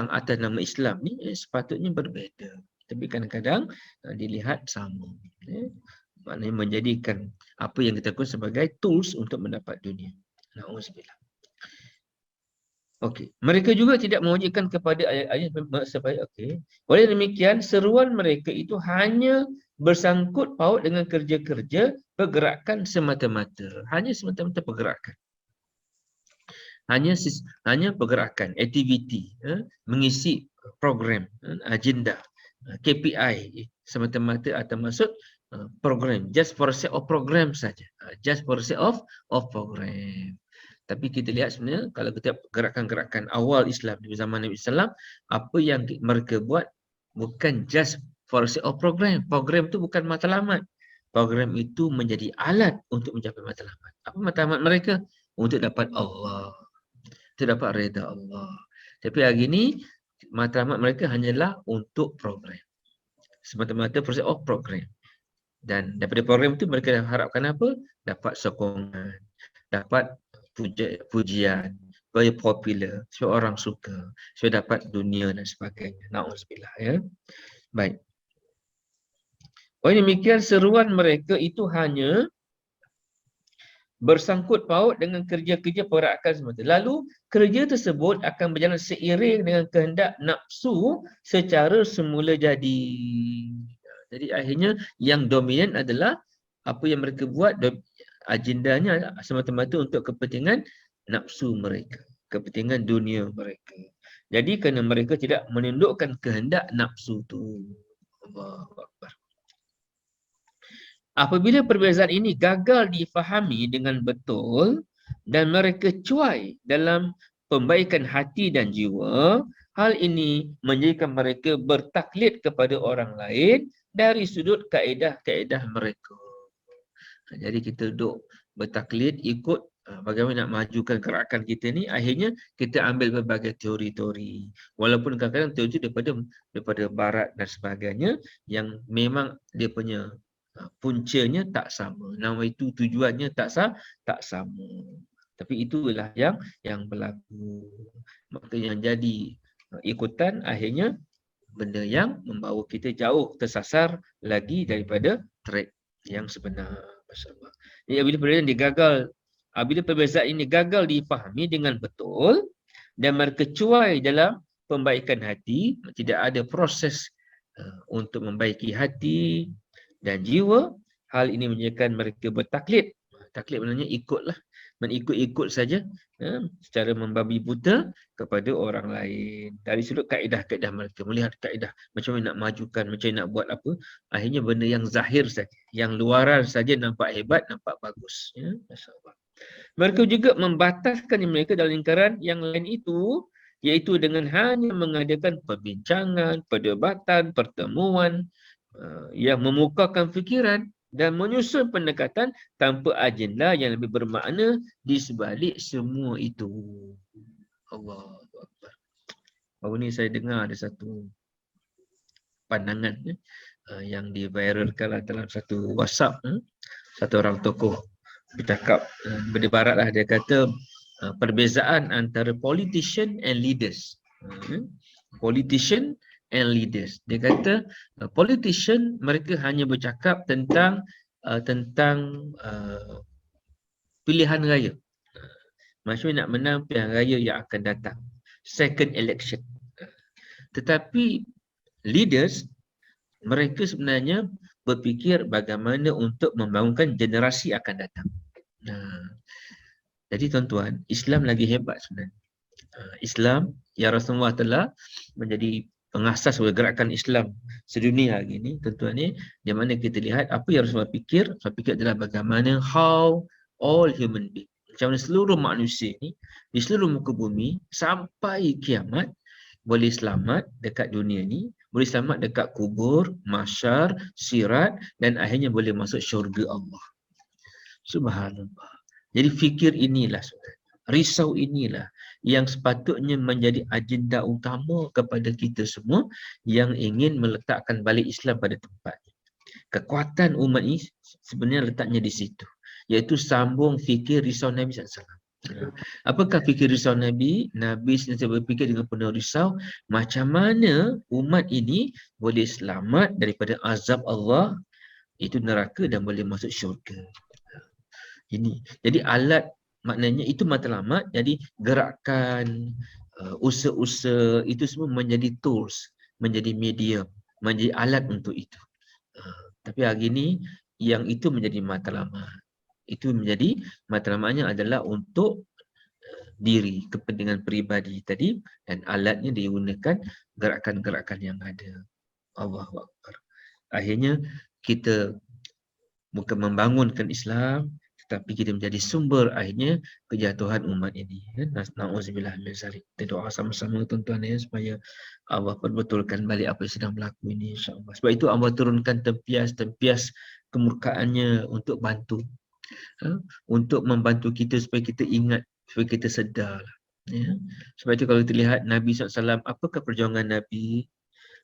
atas nama Islam ni sepatutnya berbeza. Tapi kadang-kadang dilihat sama. Maknanya menjadikan apa yang kita lakukan sebagai tools untuk mendapat dunia. Na'udzubillah. Okey. Mereka juga tidak mewajibkan kepada ayat-ayat supaya okey. Oleh demikian, seruan mereka itu hanya bersangkut paut dengan kerja-kerja pergerakan semata-mata. Hanya semata-mata pergerakan. Hanya pergerakan, aktiviti, mengisi program, agenda, KPI semata-mata atau maksud program, just for the sake of program saja, just for the sake of program. Tapi kita lihat sebenarnya kalau kita gerakan-gerakan awal Islam di zaman Nabi SAW, apa yang mereka buat bukan just for the sake of program. Program itu bukan matlamat. Program itu menjadi alat untuk mencapai matlamat. Apa matlamat mereka? Untuk dapat Allah, untuk dapat redha Allah. Tapi hari ini matlamat mereka hanyalah untuk program, semata-mata for the sake of program. Dan daripada program itu mereka harapkan apa? Dapat sokongan, dapat pujian, supaya popular, supaya orang suka, supaya dapat dunia dan sebagainya. Na'udzubillah ya. Baik. Oleh demikian, seruan mereka itu hanya bersangkut paut dengan kerja-kerja pergerakan semata. Lalu kerja tersebut akan berjalan seiring dengan kehendak nafsu secara semula jadi. Jadi akhirnya yang dominan adalah apa yang mereka buat, agendanya semata-mata untuk kepentingan nafsu mereka, kepentingan dunia mereka. Jadi kerana mereka tidak menundukkan kehendak nafsu tu. Allahu Akbar. Apabila perbezaan ini gagal difahami dengan betul dan mereka cuai dalam pembaikan hati dan jiwa, hal ini menjadikan mereka bertaklid kepada orang lain dari sudut kaedah-kaedah mereka. Jadi kita duduk bertaklid ikut bagaimana nak majukan gerakan kita ni, akhirnya kita ambil berbagai teori-teori. Walaupun kadang-kadang teori daripada barat dan sebagainya yang memang dia punya puncanya tak sama. Nama itu tujuannya tak sama. Tapi itulah yang berlaku. Maka yang jadi ikutan akhirnya benda yang membawa kita jauh tersasar lagi daripada track yang sebenar. Masya-Allah. Jadi apabila perbezaan ini gagal difahami dengan betul dan mereka cuai dalam pembaikan hati, tidak ada proses untuk membaiki hati dan jiwa, hal ini menjadikan mereka bertaklid. Taklid maknanya ikutlah, mengikut-ikut saja secara membabi buta kepada orang lain. Dari sudut kaedah-kaedah mereka, melihat kaedah macam mana nak majukan, macam mana nak buat apa, akhirnya benda yang zahir saja, yang luaran saja nampak hebat, nampak bagus. Ya, Masya-Allah. Mereka juga membataskan mereka dalam lingkaran yang lain itu, iaitu dengan hanya mengadakan perbincangan, perdebatan, pertemuan yang memukakan fikiran dan menyusun pendekatan tanpa agenda yang lebih bermakna di sebalik semua itu. Allahu Akbar. Baru ni saya dengar ada satu pandangan yang diviralkan dalam satu WhatsApp. Satu orang tokoh bercakap berdebarat lah, dia kata perbezaan antara politician and leaders. Politician and leaders. Dia kata politician mereka hanya bercakap tentang pilihan raya. Maksudnya nak menang pilihan raya yang akan datang. Second election. Tetapi leaders mereka sebenarnya berfikir bagaimana untuk membangunkan generasi akan datang. Jadi tuan-tuan, Islam lagi hebat sebenarnya. Islam yang Rasulullah telah menjadi pengasas gerakan Islam sedunia hari ini, tuan-tuan ni, di mana kita lihat apa yang Rasulullah fikir. Rasulullah fikir adalah bagaimana how all human being, macam mana seluruh manusia ni di seluruh muka bumi sampai kiamat boleh selamat dekat dunia ni, boleh selamat dekat kubur, mahsyar, sirat dan akhirnya boleh masuk syurga Allah. Subhanallah. Jadi fikir inilah, risau inilah yang sepatutnya menjadi agenda utama kepada kita semua yang ingin meletakkan balik Islam pada tempatnya. Kekuatan umat ini sebenarnya letaknya di situ, iaitu sambung fikir risau Nabi SAW. Apakah fikir risau Nabi? Nabi sentiasa berfikir dengan penuh risau macam mana umat ini boleh selamat daripada azab Allah, itu neraka, dan boleh masuk syurga. Ini jadi alat, maknanya itu matlamat. Jadi gerakan, usaha-usaha itu semua menjadi tools, menjadi medium, menjadi alat untuk itu. Tapi hari ini yang itu menjadi matlamat. Itu menjadi matlamatnya adalah untuk diri, kepentingan peribadi tadi, dan alatnya digunakan gerakan-gerakan yang ada. Allahu Akbar. Akhirnya kita bukan membangunkan Islam, tetapi kita menjadi sumber akhirnya kejatuhan umat ini. Na'udzubillah min zalik. Kita doa sama-sama tuan-tuan ya, supaya Allah perbetulkan balik apa yang sedang berlaku ini, insya-Allah. Sebab itu Allah turunkan tempias-tempias kemurkaannya untuk bantu. Untuk membantu kita supaya kita ingat, supaya kita sedar. Ya. Sebab itu kalau kita lihat Nabi SAW, apakah perjuangan Nabi?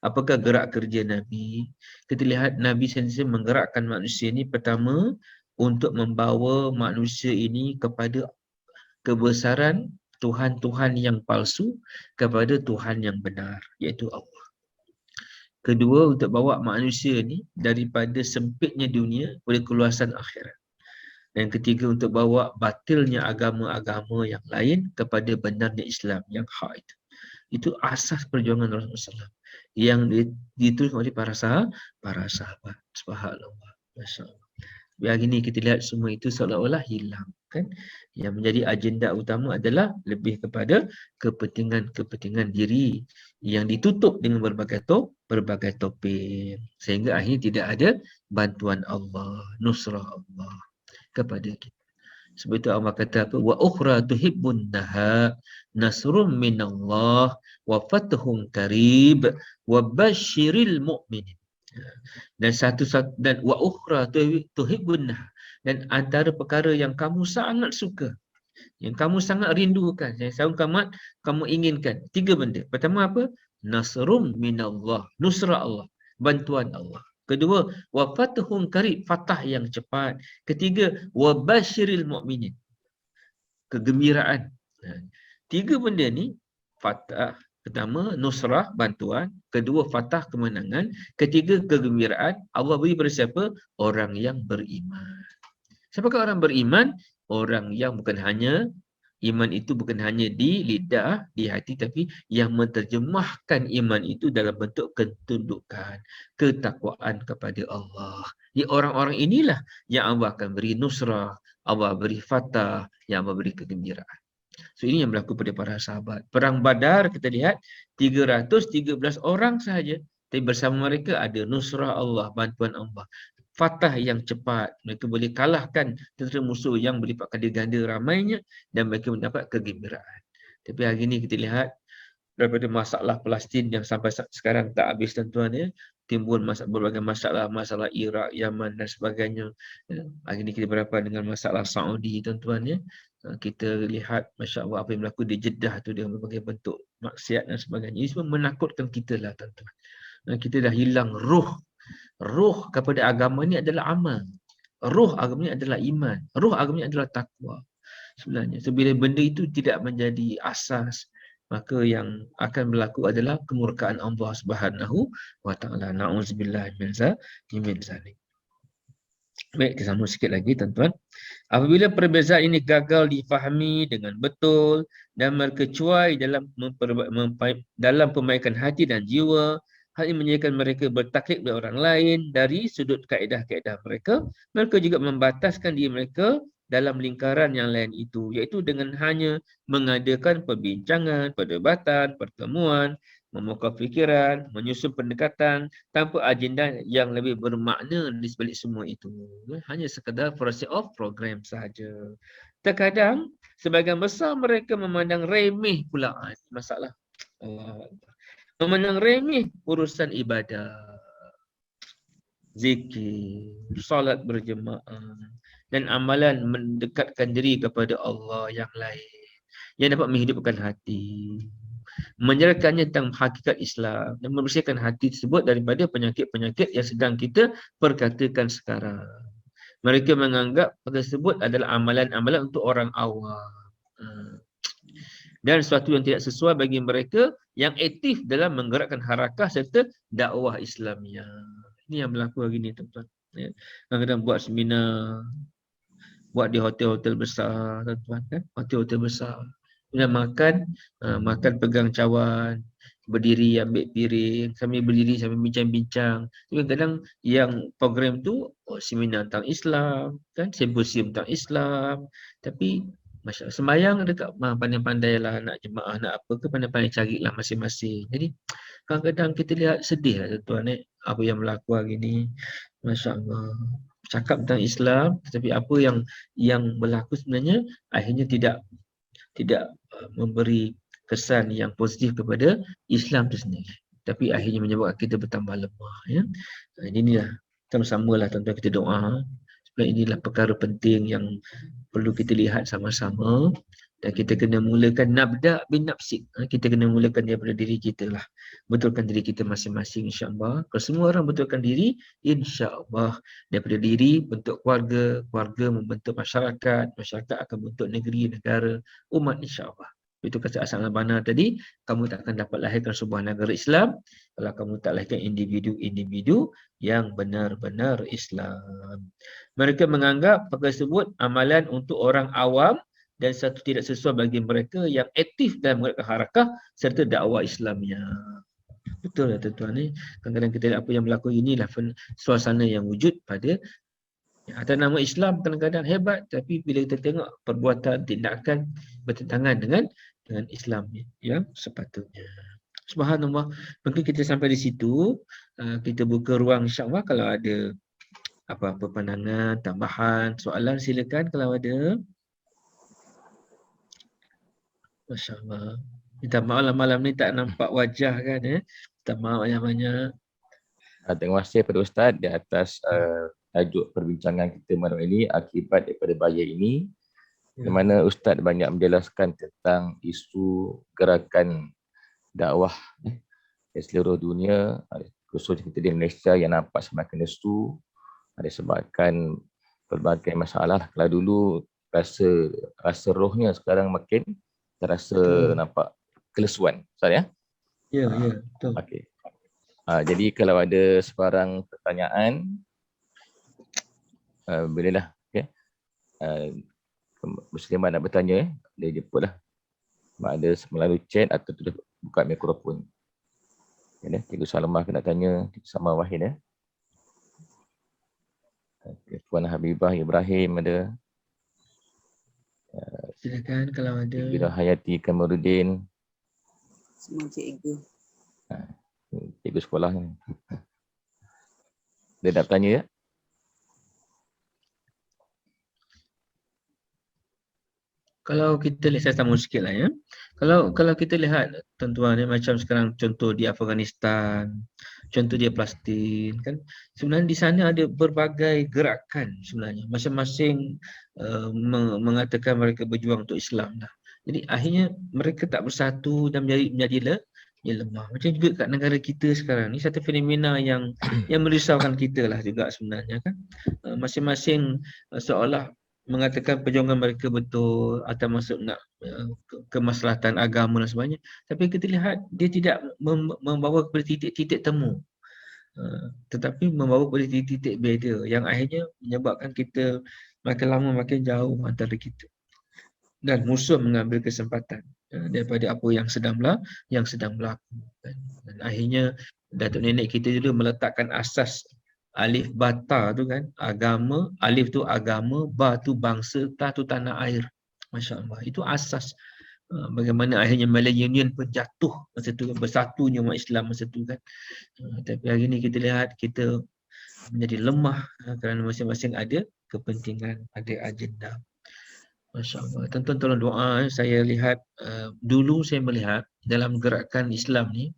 Apakah gerak kerja Nabi? Kita lihat Nabi sendiri menggerakkan manusia ini pertama untuk membawa manusia ini kepada kebesaran Tuhan-Tuhan yang palsu kepada Tuhan yang benar, iaitu Allah. Kedua, untuk bawa manusia ini daripada sempitnya dunia kepada keluasan akhirat. Dan ketiga, untuk bawa batilnya agama-agama yang lain kepada benarnya Islam yang hak itu. Itu asas perjuangan Rasulullah SAW yang ditulis oleh para sahabat. Subhanallah. Masya-Allah. Tapi hari ini kita lihat semua itu seolah-olah hilang kan. Yang menjadi agenda utama adalah lebih kepada kepentingan diri yang ditutup dengan berbagai topik, sehingga akhirnya tidak ada bantuan Allah, nusrah Allah kepada kita. Sebab itu Allah kata apa? Wa ukhra tuhibbunnaha nasrun minallah wa fathun qarib wa basyiril mu'minin. Dan dan wa ukhra tuhibbunnaha, dan antara perkara yang kamu sangat suka, yang kamu sangat rindukan, yang kamu inginkan, 3 benda. Pertama apa? Nasrun minallah, nusrah Allah, bantuan Allah. Kedua, wa fathun qarib, fatah yang cepat. Ketiga, wa basyiril mu'minin, kegembiraan. 3 benda ni, fatah pertama nusrah, bantuan, kedua fatah, kemenangan, ketiga kegembiraan, Allah beri pada siapa? Orang yang beriman. Siapakah orang beriman? Orang yang bukan hanya iman itu bukan hanya di lidah, di hati, tapi yang menterjemahkan iman itu dalam bentuk ketundukan, ketakwaan kepada Allah. Jadi orang-orang inilah yang Allah akan beri nusrah, Allah beri fatah, yang Allah beri kegembiraan. So ini yang berlaku pada para sahabat. Perang Badar kita lihat 313 orang sahaja, tapi bersama mereka ada nusrah Allah, bantuan Allah, fatah yang cepat. Mereka boleh kalahkan tentera musuh yang berlipat kali ganda ramainya, dan mereka mendapat kegembiraan. Tapi hari ini kita lihat daripada masalah Palestin yang sampai sekarang tak habis tuan-tuan ya, timbul berbagai masalah Iraq, Yaman dan sebagainya. Hari ini kita berhadapan dengan masalah Saudi tuan-tuan ya. Kita lihat Masya Allah apa yang berlaku di Jeddah tu dengan berbagai bentuk maksiat dan sebagainya. Ini semua menakutkan kita lah tuan-tuan. Kita dah hilang ruh kepada agama ni adalah amal. Ruh agama ni adalah iman. Ruh agama ni adalah takwa. Sebenarnya, so, bila benda itu tidak menjadi asas, maka yang akan berlaku adalah kemurkaan Allah Subhanahu wa taala. Nauzubillah min zalik. Baik, kita sambung sikit lagi tuan-tuan. Apabila perbezaan ini gagal difahami dengan betul dan merkecuai dalam pemaikan hati dan jiwa, hal ini menjadikan mereka bertaklid dengan orang lain dari sudut kaedah-kaedah mereka. Mereka juga membataskan diri mereka dalam lingkaran yang lain itu, iaitu dengan hanya mengadakan perbincangan, perdebatan, pertemuan, memukau fikiran, menyusun pendekatan tanpa agenda yang lebih bermakna di sebalik semua itu. Hanya sekadar process of program sahaja. Terkadang sebahagian besar mereka memandang remeh pula masalah. Memandang remeh urusan ibadah, zikir, solat berjemaah dan amalan mendekatkan diri kepada Allah yang lain yang dapat menghidupkan hati, menjelaskannya tentang hakikat Islam dan membersihkan hati tersebut daripada penyakit-penyakit yang sedang kita perkatakan sekarang. Mereka menganggap tersebut adalah amalan-amalan untuk orang awam dan sesuatu yang tidak sesuai bagi mereka yang aktif dalam menggerakkan harakah serta dakwah Islamiah. Ini yang berlaku hari ini tuan-tuan. Ya. Kadang-kadang buat seminar, buat di hotel-hotel besar tuan-tuan kan, hotel-hotel besar. Kemudian makan pegang cawan, berdiri ambil piring, sambil berdiri sambil bincang-bincang. Kadang-kadang yang program tu seminar tentang Islam, kan, simposium tentang Islam, tapi Masya Allah, sembahyang dekat pandai-pandai lah nak jemaah, nak apa ke, pandai-pandai carilah masing-masing. Jadi kadang-kadang kita lihat sedih lah tuan-tuan apa yang berlaku hari ni. Masya Allah, cakap tentang Islam, tetapi apa yang berlaku sebenarnya akhirnya tidak memberi kesan yang positif kepada Islam itu sendiri, tapi akhirnya menyebabkan kita bertambah lemah ya. Inilah sama-samalah tuan-tuan kita doa. Sebenarnya inilah perkara penting yang perlu kita lihat sama-sama, dan kita kena mulakan nabda bin nafsik. Kita kena mulakan daripada diri kita lah. Betulkan diri kita masing-masing insya-Allah. Kalau semua orang betulkan diri, insya-Allah daripada diri bentuk keluarga, keluarga membentuk masyarakat, masyarakat akan bentuk negeri, negara, umat insya-Allah. Itu kata asal bana tadi, kamu tak akan dapat lahirkan sebuah negara Islam kalau kamu tak lahirkan individu-individu yang benar-benar Islam. Mereka menganggap perkara tersebut amalan untuk orang awam dan satu tidak sesuai bagi mereka yang aktif dalam menggerakkan harakah serta dakwah Islamiah. Betul lah tuan-tuan ni. Kadang-kadang kita lihat apa yang berlaku inilah suasana yang wujud pada Atas nama Islam kadang-kadang hebat, tapi bila kita tengok perbuatan, tindakan bertentangan dengan Islam yang sepatutnya. Subhanallah. Mungkin kita sampai di situ. Kita buka ruang insya-Allah kalau ada apa-apa pandangan, tambahan, soalan silakan kalau ada. Masya-Allah. Minta maaf lah malam ni tak nampak wajah kan Minta maaf banyak-banyak. Terima kasih kepada Ustaz di atas tajuk perbincangan kita malam ini, akibat daripada bahaya ini, di mana Ustaz banyak menjelaskan tentang isu gerakan dakwah di seluruh dunia, khususnya kita di Malaysia yang nampak semakin lesu disebabkan pelbagai masalah. Kalau dulu rasa rohnya, sekarang makin terasa nampak kelesuan. Ustaz ya? Ya, betul. Okey. Jadi kalau ada sebarang pertanyaan, bolehlah Muslimah nak bertanya, dia jemputlah. Ada melalui chat atau tulis buka mikrofon. Cikgu Salamah nak tanya sama Wahid Puan Habibah Ibrahim ada. Silakan kalau ada. Cikgu Hayati Kamarudin. Semua cikgu. Cikgu sekolah ni. Dia nak tanya ya? Kalau kita lihat, saya sambung sikit lah ya. Kalau kita lihat tuan-tuan macam sekarang contoh di Afghanistan, contoh di Palestin kan, sebenarnya di sana ada berbagai gerakan sebenarnya. Masing-masing mengatakan mereka berjuang untuk Islam lah. Jadi akhirnya mereka tak bersatu dan menjadi lemah. Macam juga kat negara kita sekarang ni, satu fenomena yang merisaukan kita lah juga sebenarnya kan. Masing-masing seolah mengatakan perjuangan mereka betul atau masuk nak kemaslahatan agama dan sebagainya, tapi kita lihat dia tidak membawa kepada titik-titik temu, tetapi membawa kepada titik-titik beza yang akhirnya menyebabkan kita makin lama makin jauh antara kita dan musuh mengambil kesempatan daripada apa yang sedang berlaku, dan akhirnya datuk nenek kita dulu meletakkan asas alif bata tu kan, agama, alif tu agama, ba tu bangsa, ta tu tanah air. Masya-Allah, itu asas bagaimana akhirnya Malay Union pun jatuh masa tu, bersatunya umat Islam masa tu kan. Tapi hari ni kita lihat kita menjadi lemah kerana masing-masing ada kepentingan, ada agenda. Masya-Allah. Tuan-tuan tolong doa. Saya lihat dulu saya melihat dalam gerakan Islam ni,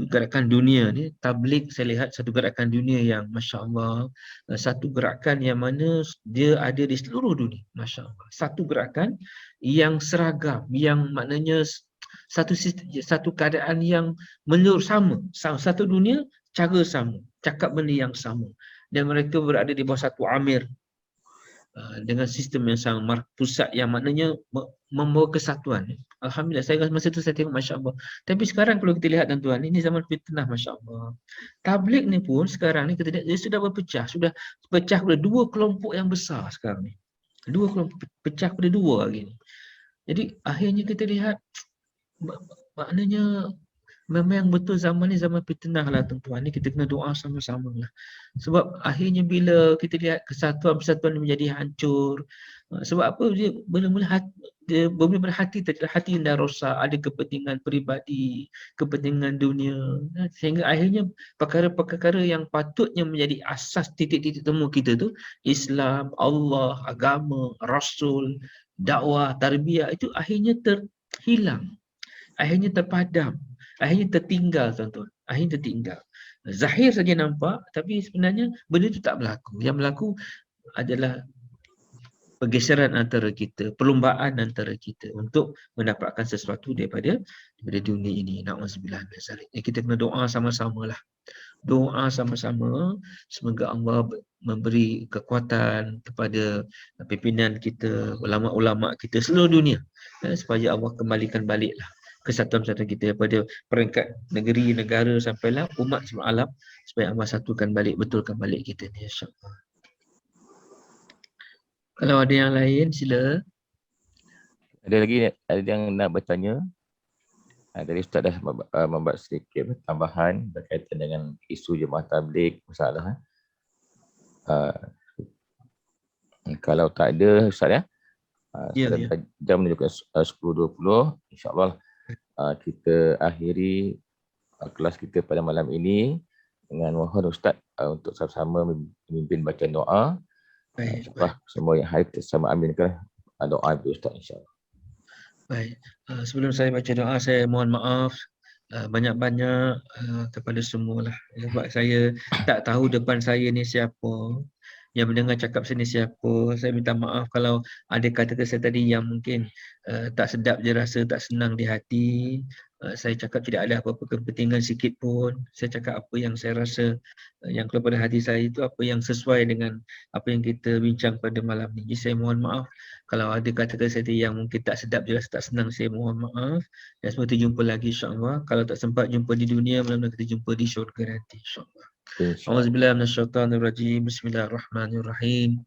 gerakan dunia ni, tabligh, saya lihat satu gerakan dunia yang masya-Allah, satu gerakan yang mana dia ada di seluruh dunia, masya-Allah. Satu gerakan yang seragam, yang maknanya satu keadaan yang menyeluruh sama, satu dunia, cara sama, cakap benda yang sama, dan mereka berada di bawah satu amir dengan sistem yang sama, pusat yang maknanya membawa kesatuan. Alhamdulillah, saya rasa masa tu saya tengok masya-Allah. Tapi sekarang kalau kita lihat tuan-tuan, ini zaman fitnah masya-Allah. Tabligh ni pun sekarang ni kita lihat dia sudah berpecah, sudah pecah kepada dua kelompok yang besar sekarang ni. Dua kelompok pecah kepada dua hari ni. Jadi akhirnya kita lihat maknanya memang betul zaman ni zaman fitnah lah tuan-tuan. Ni kita kena doa sama-sama lah. Sebab akhirnya bila kita lihat kesatuan-persatuan menjadi hancur. Sebab apa? Dia benar-benar hati yang dah rosak. Ada kepentingan peribadi, kepentingan dunia. Sehingga akhirnya perkara-perkara yang patutnya menjadi asas titik-titik temu kita tu, Islam, Allah, agama, Rasul, dakwah, tarbiyah, itu akhirnya terhilang. Akhirnya terpadam. Akhirnya tertinggal tuan-tuan. Akhirnya tertinggal. Zahir saja nampak, tapi sebenarnya benda itu tak berlaku. Yang berlaku adalah pergeseran antara kita, perlombaan antara kita untuk mendapatkan sesuatu daripada dunia ini. Na'udzubillah min zalik. Kita kena doa sama-sama lah. Doa sama-sama, semoga Allah memberi kekuatan kepada pimpinan kita, ulama-ulama kita seluruh dunia, supaya Allah kembalikan baliklah kesatuan-persatuan kita daripada peringkat negeri, negara sampailah umat semua alam, supaya Allah satukan balik, betulkan balik kita ni, insya-Allah. Kalau ada yang lain sila. Ada lagi yang nak bertanya? Tadi Ustaz dah membuat sedikit tambahan berkaitan dengan isu jemaah tabligh, masalah. Kalau tak ada Ustaz ya, Ya, sudah ya. jam menunjukkan 10.20, insyaAllah kita akhiri kelas kita pada malam ini dengan mohon Ustaz untuk sama-sama memimpin bacaan doa. Baik, InsyaAllah baik. semua yang hadir bersama aminkan doa itu Ustaz, insyaAllah. Baik. Sebelum saya baca doa, saya mohon maaf banyak-banyak kepada semua lah. Sebab saya tak tahu depan saya ni siapa. Yang mendengar cakap saya ni siapa. Saya minta maaf kalau ada kata-kata saya tadi yang mungkin tak sedap je rasa, tak senang di hati. Saya cakap tidak ada apa-apa kepentingan sikit pun. Saya cakap apa yang saya rasa yang keluar pada hati saya itu apa yang sesuai dengan apa yang kita bincang pada malam ni. Jadi saya mohon maaf kalau ada kata-kata saya yang mungkin tak sedap jelas tak senang, saya mohon maaf. Dan semua kita jumpa lagi insya-Allah. Kalau tak sempat jumpa di dunia, malam-malam kita jumpa di syurga nanti insya-Allah. Auzubillahi minasyaitonirrajim. Bismillahirrahmanirrahim.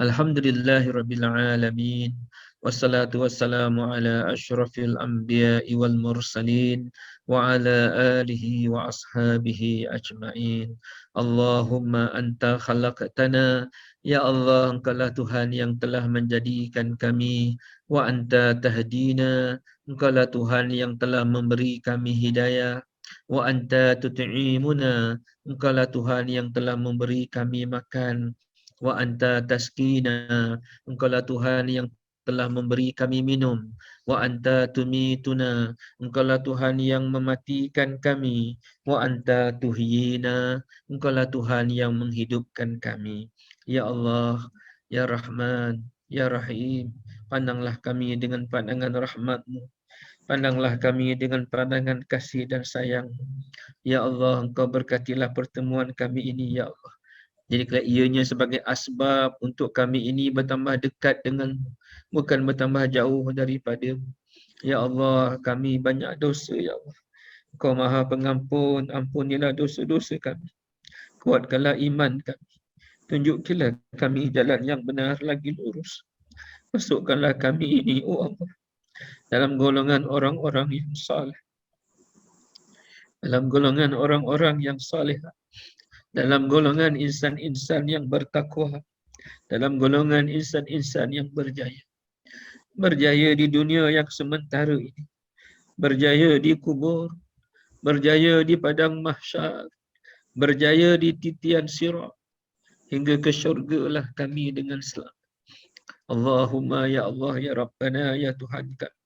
Alhamdulillahirabbil alamin. Wassalatu wassalamu ala asyrafil anbiya'i wal mursalin wa ala alihi wa ashabihi ajma'in. Allahumma anta khalaqtana. Ya Allah, Engkaulah Tuhan yang telah menjadikan kami. Wa anta tahdina. Engkaulah Tuhan yang telah memberi kami hidayah. Wa anta tut'imuna. Engkaulah Tuhan yang telah memberi kami makan. Wa anta taskina. Engkaulah Tuhan yang telah memberi kami minum. Wa anta tumituna. Engkaulah Tuhan yang mematikan kami. Wa anta tuhyina. Engkaulah Tuhan yang menghidupkan kami. Ya Allah, Ya Rahman, Ya Rahim, pandanglah kami dengan pandangan rahmat-Mu. Pandanglah kami dengan pandangan kasih dan sayang. Ya Allah, Engkau berkatilah pertemuan kami ini, Ya Allah. Jadikanlah ianya sebagai asbab untuk kami ini bertambah dekat dengan-Mu, bukan bertambah jauh daripada-Mu. Ya Allah, kami banyak dosa, Ya Allah. Engkau Maha Pengampun, ampunilah dosa-dosa kami. Kuatkanlah iman kami. Tunjukkanlah kami jalan yang benar lagi lurus. Masukkanlah kami ini, oh Allah, dalam golongan orang-orang yang saleh. Dalam golongan orang-orang yang saleh. Dalam golongan insan-insan yang bertakwa. Dalam golongan insan-insan yang berjaya. Berjaya di dunia yang sementara ini. Berjaya di kubur. Berjaya di padang mahsyar. Berjaya di titian sirat. Hingga ke syurga lah kami dengan selamat. Allahumma ya Allah ya Rabbana ya Tuhan kami.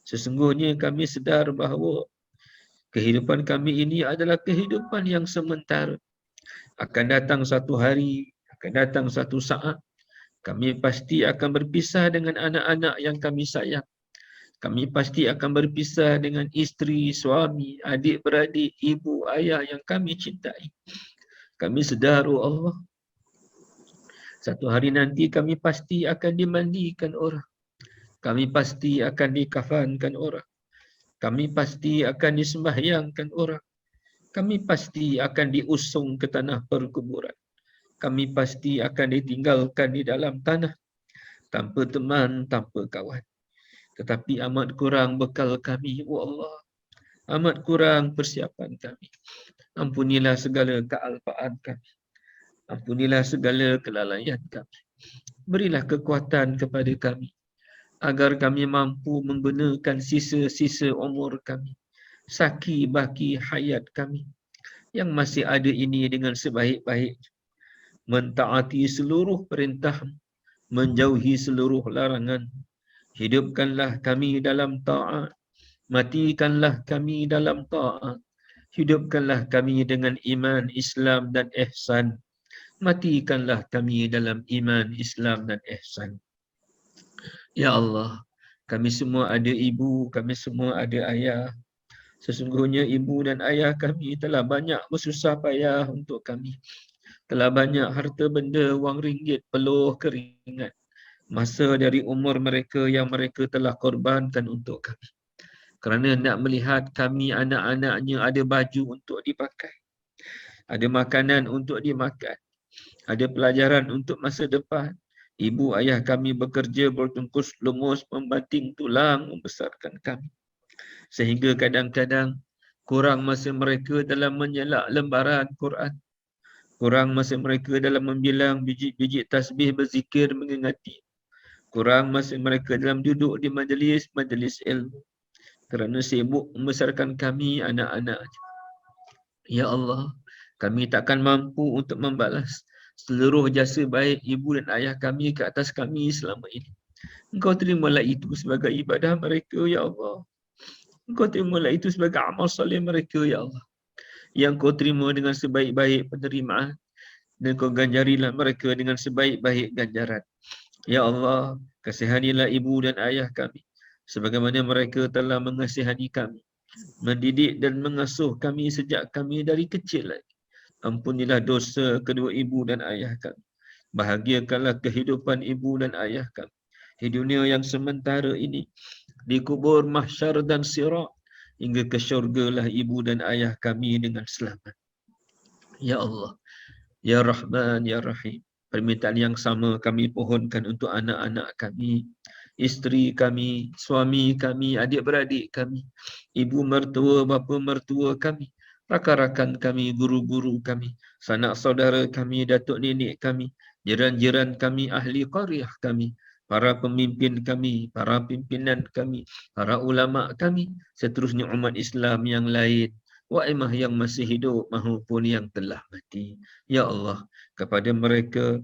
Sesungguhnya kami sedar bahawa kehidupan kami ini adalah kehidupan yang sementara. Akan datang satu hari, akan datang satu saat, kami pasti akan berpisah dengan anak-anak yang kami sayang. Kami pasti akan berpisah dengan isteri, suami, adik-beradik, ibu, ayah yang kami cintai. Kami sedar, oh Allah, satu hari nanti kami pasti akan dimandikan orang. Kami pasti akan dikafankan orang. Kami pasti akan disembahyangkan orang. Kami pasti akan diusung ke tanah perkuburan. Kami pasti akan ditinggalkan di dalam tanah. Tanpa teman, tanpa kawan. Tetapi amat kurang bekal kami, ya Allah. Amat kurang persiapan kami. Ampunilah segala kealpaan kami. Ampunilah segala kelalaian kami. Berilah kekuatan kepada kami. Agar kami mampu menggunakan sisa-sisa umur kami. Saki baki hayat kami. Yang masih ada ini dengan sebaik-baik. Mentaati seluruh perintah. Menjauhi seluruh larangan. Hidupkanlah kami dalam ta'at. Matikanlah kami dalam ta'at. Hidupkanlah kami dengan iman, Islam dan ihsan. Matikanlah kami dalam iman, Islam dan ihsan. Ya Allah, kami semua ada ibu, kami semua ada ayah. Sesungguhnya ibu dan ayah kami telah banyak bersusah payah untuk kami. Telah banyak harta benda, wang ringgit, peluh, keringat. Masa dari umur mereka yang mereka telah korbankan untuk kami. Kerana nak melihat kami anak-anaknya ada baju untuk dipakai. Ada makanan untuk dimakan. Ada pelajaran untuk masa depan. Ibu ayah kami bekerja bertungkus lumus membanting tulang membesarkan kami. Sehingga kadang-kadang kurang masa mereka dalam menyelak lembaran Quran. Kurang masa mereka dalam membilang biji-biji tasbih berzikir mengingati. Kurang masa mereka dalam duduk di majlis ilmu. Kerana sibuk membesarkan kami anak-anak. Ya Allah, kami takkan mampu untuk membalas seluruh jasa baik ibu dan ayah kami ke atas kami selama ini. Engkau terimalah itu sebagai ibadah mereka, Ya Allah. Engkau terimalah itu sebagai amal soleh mereka, Ya Allah. Yang kau terima dengan sebaik-baik penerimaan. Dan kau ganjarilah mereka dengan sebaik-baik ganjaran. Ya Allah, kasihanilah ibu dan ayah kami. Sebagaimana mereka telah mengasihani kami. Mendidik dan mengasuh kami sejak kami dari kecil lagi. Ampunilah dosa kedua ibu dan ayah kami. Bahagiakanlah kehidupan ibu dan ayah kami di dunia yang sementara ini, di kubur mahsyar dan sirat, hingga ke syurgalah ibu dan ayah kami dengan selamat. Ya Allah, Ya Rahman, Ya Rahim, permintaan yang sama kami pohonkan untuk anak-anak kami, isteri kami, suami kami, adik-beradik kami, ibu mertua, bapa mertua kami, rakan-rakan kami, guru-guru kami, sanak saudara kami, datuk nenek kami, jiran-jiran kami, ahli qaryah kami, para pemimpin kami, para pimpinan kami, para ulama kami, seterusnya umat Islam yang lain, wa'imah yang masih hidup maupun yang telah mati. Ya Allah, kepada mereka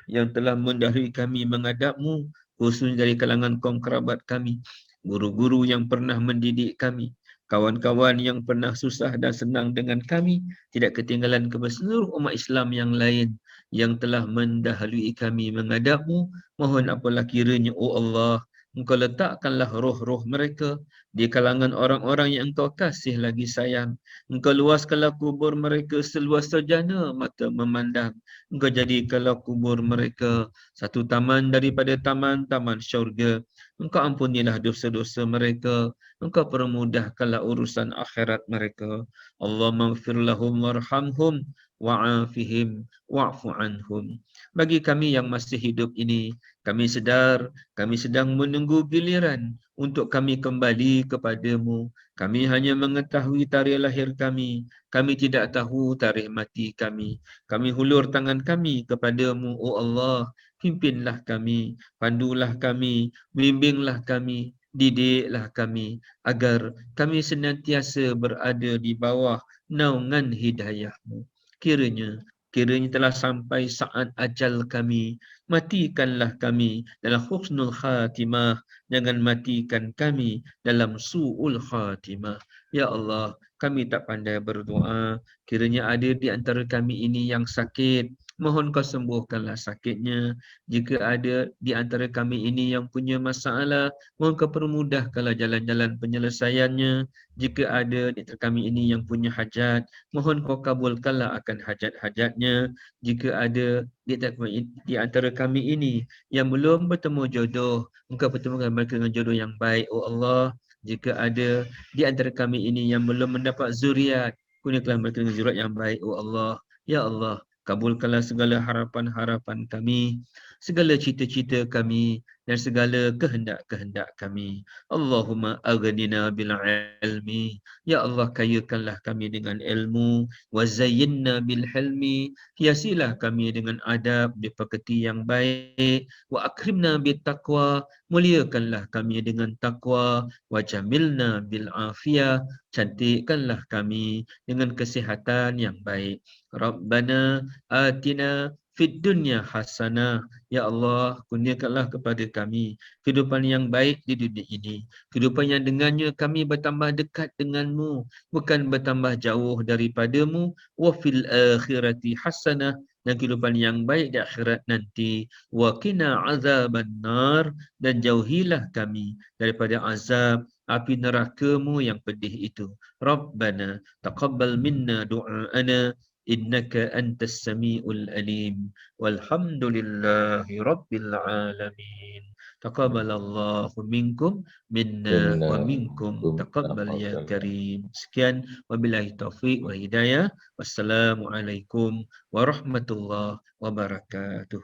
yang telah mendahului kami menghadap-Mu, khususnya dari kalangan kaum kerabat kami, guru-guru yang pernah mendidik kami, kawan-kawan yang pernah susah dan senang dengan kami, tidak ketinggalan kepada seluruh umat Islam yang lain yang telah mendahului kami menghadap-Mu. Mohon apalah kiranya, oh Allah, Engkau letakkanlah roh-roh mereka di kalangan orang-orang yang Engkau kasih lagi sayang. Engkau luaskanlah kubur mereka seluas sejana mata memandang. Engkau jadikanlah kubur mereka satu taman daripada taman-taman syurga. Engkau ampunilah dosa-dosa mereka. Engkau permudahkanlah urusan akhirat mereka. Allahumma ighfir lahum warhamhum wa'afihim wa'fu anhum. Bagi kami yang masih hidup ini, kami sedar kami sedang menunggu giliran untuk kami kembali kepadamu. Kami hanya mengetahui tarikh lahir kami. Kami tidak tahu tarikh mati kami. Kami hulur tangan kami kepadamu, oh Allah. Pimpinlah kami, pandulah kami, bimbinglah kami, didiklah kami, agar kami senantiasa berada di bawah naungan hidayah-Mu. Kiranya telah sampai saat ajal kami, matikanlah kami dalam husnul khatimah, jangan matikan kami dalam su'ul khatimah. Ya Allah, kami tak pandai berdoa, kiranya ada di antara kami ini yang sakit, mohon Kau sembuhkanlah sakitnya. Jika ada di antara kami ini yang punya masalah, mohon Kau permudahkanlah jalan-jalan penyelesaiannya. Jika ada di antara kami ini yang punya hajat, mohon Kau kabulkanlah akan hajat-hajatnya. Jika ada di antara kami ini yang belum bertemu jodoh, Engkau pertemukan mereka dengan jodoh yang baik, oh Allah. Jika ada di antara kami ini yang belum mendapat zuriat, kurniakanlah mereka dengan zuriat yang baik, oh Allah. Ya Allah, kabulkanlah segala harapan-harapan kami, segala cita-cita kami, dan segala kehendak-kehendak kami. Allahumma aghnina bil ilmi. Ya Allah, kayakanlah kami dengan ilmu. Wa zayyinna bil hilmi. Hiasilah kami dengan adab, dipekerti yang baik. Wa akrimna bit taqwa. Muliakanlah kami dengan takwa. Wa jamilna bil afiyah. Cantikkanlah kami dengan kesihatan yang baik. Rabbana atina fid dunya hasanah. Ya Allah, kurniakanlah kepada kami kehidupan yang baik di dunia ini. Kehidupan yang dengannya kami bertambah dekat denganmu, bukan bertambah jauh daripadamu. Wa fil akhirati hasanah. Dan kehidupan yang baik di akhirat nanti. Wa qina azaban nar. Dan jauhilah kami daripada azab api neraka-Mu yang pedih itu. Rabbana taqabbal minna du'aana innaka antas samiul alim. Walhamdulillahi rabbil alamin. Taqabbalallahu minkum minna wa minkum taqabbal ya karim. Sekian, wabillahi taufiq wa hidayah. Wassalamualaikum warahmatullahi wabarakatuh.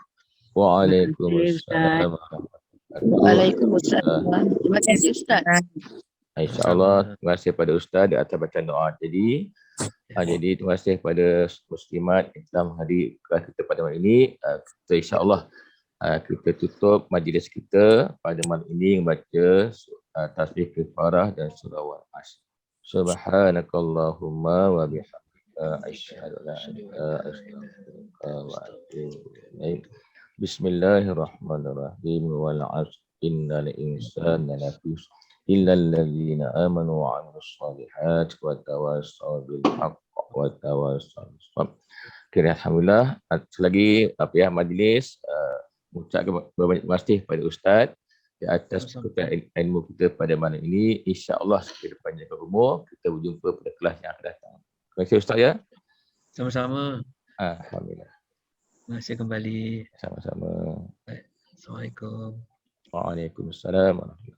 Waalaikumsalam. Waalaikumsalam. Terima kasih Ustaz. InsyaAllah, terima kasih kepada Ustaz di atas bacaan doa. Jadi, Jadi terima kasih kepada muslimat yang telah menghadiri kelas kita pada malam ini. Kita insya-Allah kita tutup majlis kita pada malam ini membaca tasbih kifarah dan surah Al-Asr. Subhanakallahumma wa bihamdika asyhadu an la ilaha illa anta wa atubu ilaik. Bismillahirrahmanirrahim. Wal 'asr innal insana lafi khusr illa alladziina aamanu wa 'amilus shalihaati wa tawassaw bil haqq wa tawassaw bis sabr. Okay, alhamdulillah. Selagi majlis mengucapkan berbanyak terima kasih kepada Ustaz di atas kekuatan ilmu kita pada malam ini. InsyaAllah kita panjangkan umur, kita berjumpa pada kelas yang akan datang. Terima kasih Ustaz ya. Sama-sama. Alhamdulillah. Terima kasih kembali. Sama-sama. Assalamualaikum. Waalaikumsalam warahmatullahi wabarakatuh.